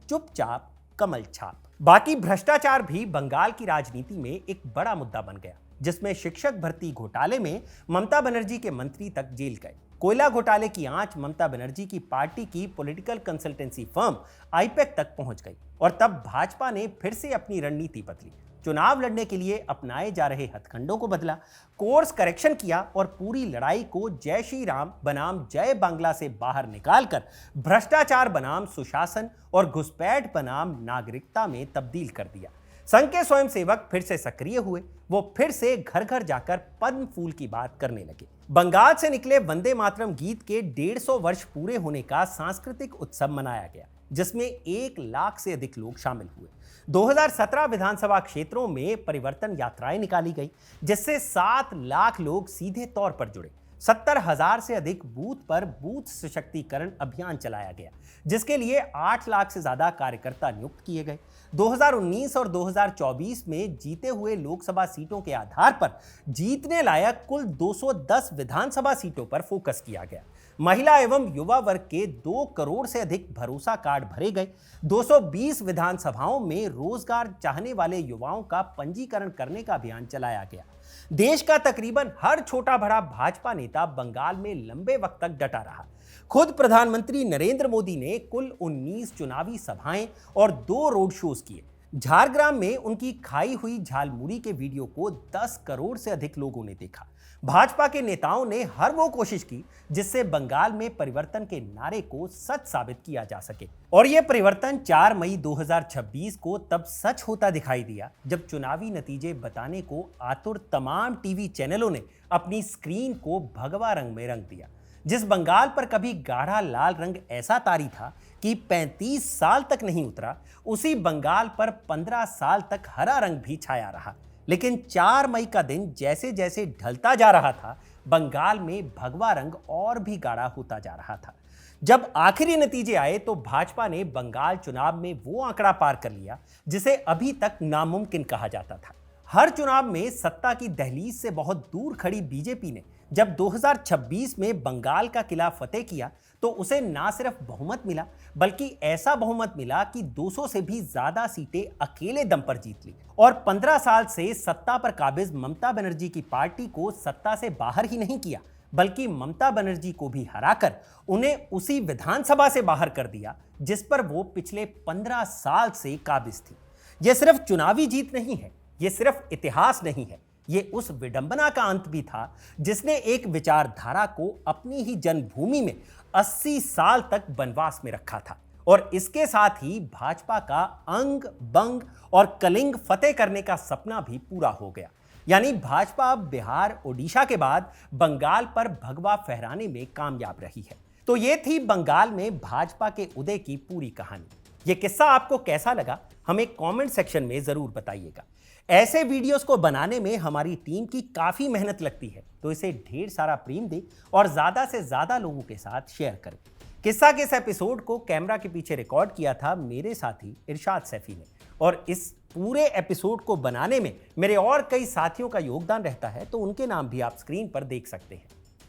चुपचाप कमल छाप। बाकी भ्रष्टाचार भी बंगाल की राजनीति में एक बड़ा मुद्दा बन गया, जिसमें शिक्षक भर्ती घोटाले में ममता बनर्जी के मंत्री तक जेल गए। कोयला घोटाले की आंच ममता बनर्जी की पार्टी की पॉलिटिकल कंसल्टेंसी फर्म आईपैक तक पहुंच गई और तब भाजपा ने फिर से अपनी रणनीति बदली। चुनाव लड़ने के लिए अपनाए जा रहे हथकंडों को बदला, कोर्स करेक्शन किया और पूरी लड़ाई को जय श्री राम बनाम जय बांग्ला से बाहर निकालकर भ्रष्टाचार बनाम सुशासन और घुसपैठ बनाम नागरिकता में तब्दील कर दिया। संघ के स्वयंसेवक फिर से सक्रिय हुए। वो फिर से घर घर जाकर पद्म फूल की बात करने लगे। बंगाल से निकले वंदे मातरम गीत के 150 वर्ष पूरे होने का सांस्कृतिक उत्सव मनाया गया, जिसमें 1 लाख से अधिक लोग शामिल हुए। 2017 विधानसभा क्षेत्रों में परिवर्तन यात्राएं निकाली गई, जिससे 7 लाख लोग सीधे तौर पर जुड़े। 70,000 से अधिक बूथ पर बूथ सशक्तिकरण अभियान चलाया गया, जिसके लिए 8 लाख से ज्यादा कार्यकर्ता नियुक्त किए गए। 2019 और 2024 में जीते हुए लोकसभा सीटों के आधार पर जीतने लायक कुल 210 विधानसभा सीटों पर फोकस किया गया। महिला एवं युवा वर्ग के 2 करोड़ से अधिक भरोसा कार्ड भरे गए। 220 विधानसभाओं में रोजगार चाहने वाले युवाओं का पंजीकरण करने का अभियान चलाया गया। देश का तकरीबन हर छोटा बड़ा भाजपा नेता बंगाल में लंबे वक्त तक डटा रहा। खुद प्रधानमंत्री नरेंद्र मोदी ने कुल 19 चुनावी सभाएं और 2 रोड शोज किए। झारग्राम में उनकी खाई हुई झालमुड़ी के वीडियो को 10 करोड़ से अधिक लोगों ने देखा। भाजपा के नेताओं ने हर वो कोशिश की जिससे बंगाल में परिवर्तन के नारे को सच साबित किया जा सके, और यह परिवर्तन 4 मई 2026 को तब सच होता दिखाई दिया जब चुनावी नतीजे बताने को आतुर तमाम टीवी चैनलों ने अपनी स्क्रीन को भगवा रंग में रंग दिया। जिस बंगाल पर कभी गाढ़ा लाल रंग ऐसा तारी था कि 35 साल तक नहीं उतरा, उसी बंगाल पर 15 साल तक हरा रंग भी छाया रहा। लेकिन 4 मई का दिन जैसे जैसे ढलता जा रहा था, बंगाल में भगवा रंग और भी गाढ़ा होता जा रहा था। जब आखिरी नतीजे आए तो भाजपा ने बंगाल चुनाव में वो आंकड़ा पार कर लिया जिसे अभी तक नामुमकिन कहा जाता था। हर चुनाव में सत्ता की दहलीज से बहुत दूर खड़ी बीजेपी ने जब 2026 में बंगाल का किला फतेह किया तो उसे ना सिर्फ बहुमत मिला, बल्कि ऐसा बहुमत मिला कि 200 से भी ज्यादा सीटें अकेले दम पर जीत ली, और 15 साल से सत्ता पर काबिज ममता बनर्जी की पार्टी को सत्ता से बाहर ही नहीं किया, बल्कि ममता बनर्जी को भी हराकर उन्हें उसी विधानसभा से बाहर कर दिया जिस पर वो पिछले 15 साल से काबिज थी। यह सिर्फ चुनावी जीत नहीं है, यह सिर्फ इतिहास नहीं है, ये उस विडंबना का अंत भी था जिसने एक विचारधारा को अपनी ही जन्मभूमि में 80 साल तक वनवास में रखा था। और इसके साथ ही भाजपा का अंग, बंग और कलिंग फतेह करने का सपना भी पूरा हो गया। यानी भाजपा अब बिहार, ओडिशा के बाद बंगाल पर भगवा फहराने में कामयाब रही है। तो ये थी बंगाल में भाजपा के उदय की पूरी कहानी। ये किस्सा आपको कैसा लगा, हमें कमेंट सेक्शन में जरूर बताइएगा। ऐसे वीडियोस को बनाने में हमारी टीम की काफी मेहनत लगती है, तो इसे ढेर सारा प्रेम दें और ज्यादा से ज्यादा लोगों के साथ शेयर करें। किस्सा के इस एपिसोड को कैमरा के पीछे रिकॉर्ड किया था मेरे साथी इरशाद सैफी ने, और इस पूरे एपिसोड को बनाने में मेरे और कई साथियों का योगदान रहता है, तो उनके नाम भी आप स्क्रीन पर देख सकते हैं।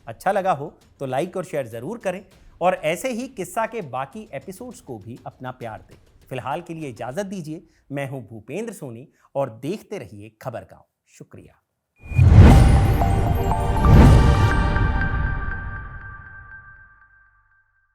अच्छा लगा हो तो लाइक और शेयर जरूर करें, और ऐसे ही किस्सा के बाकी एपिसोड्स को भी अपना प्यार दें। फिलहाल के लिए इजाजत दीजिए। मैं हूं भूपेंद्र सोनी और देखते रहिए खबरगांव। शुक्रिया।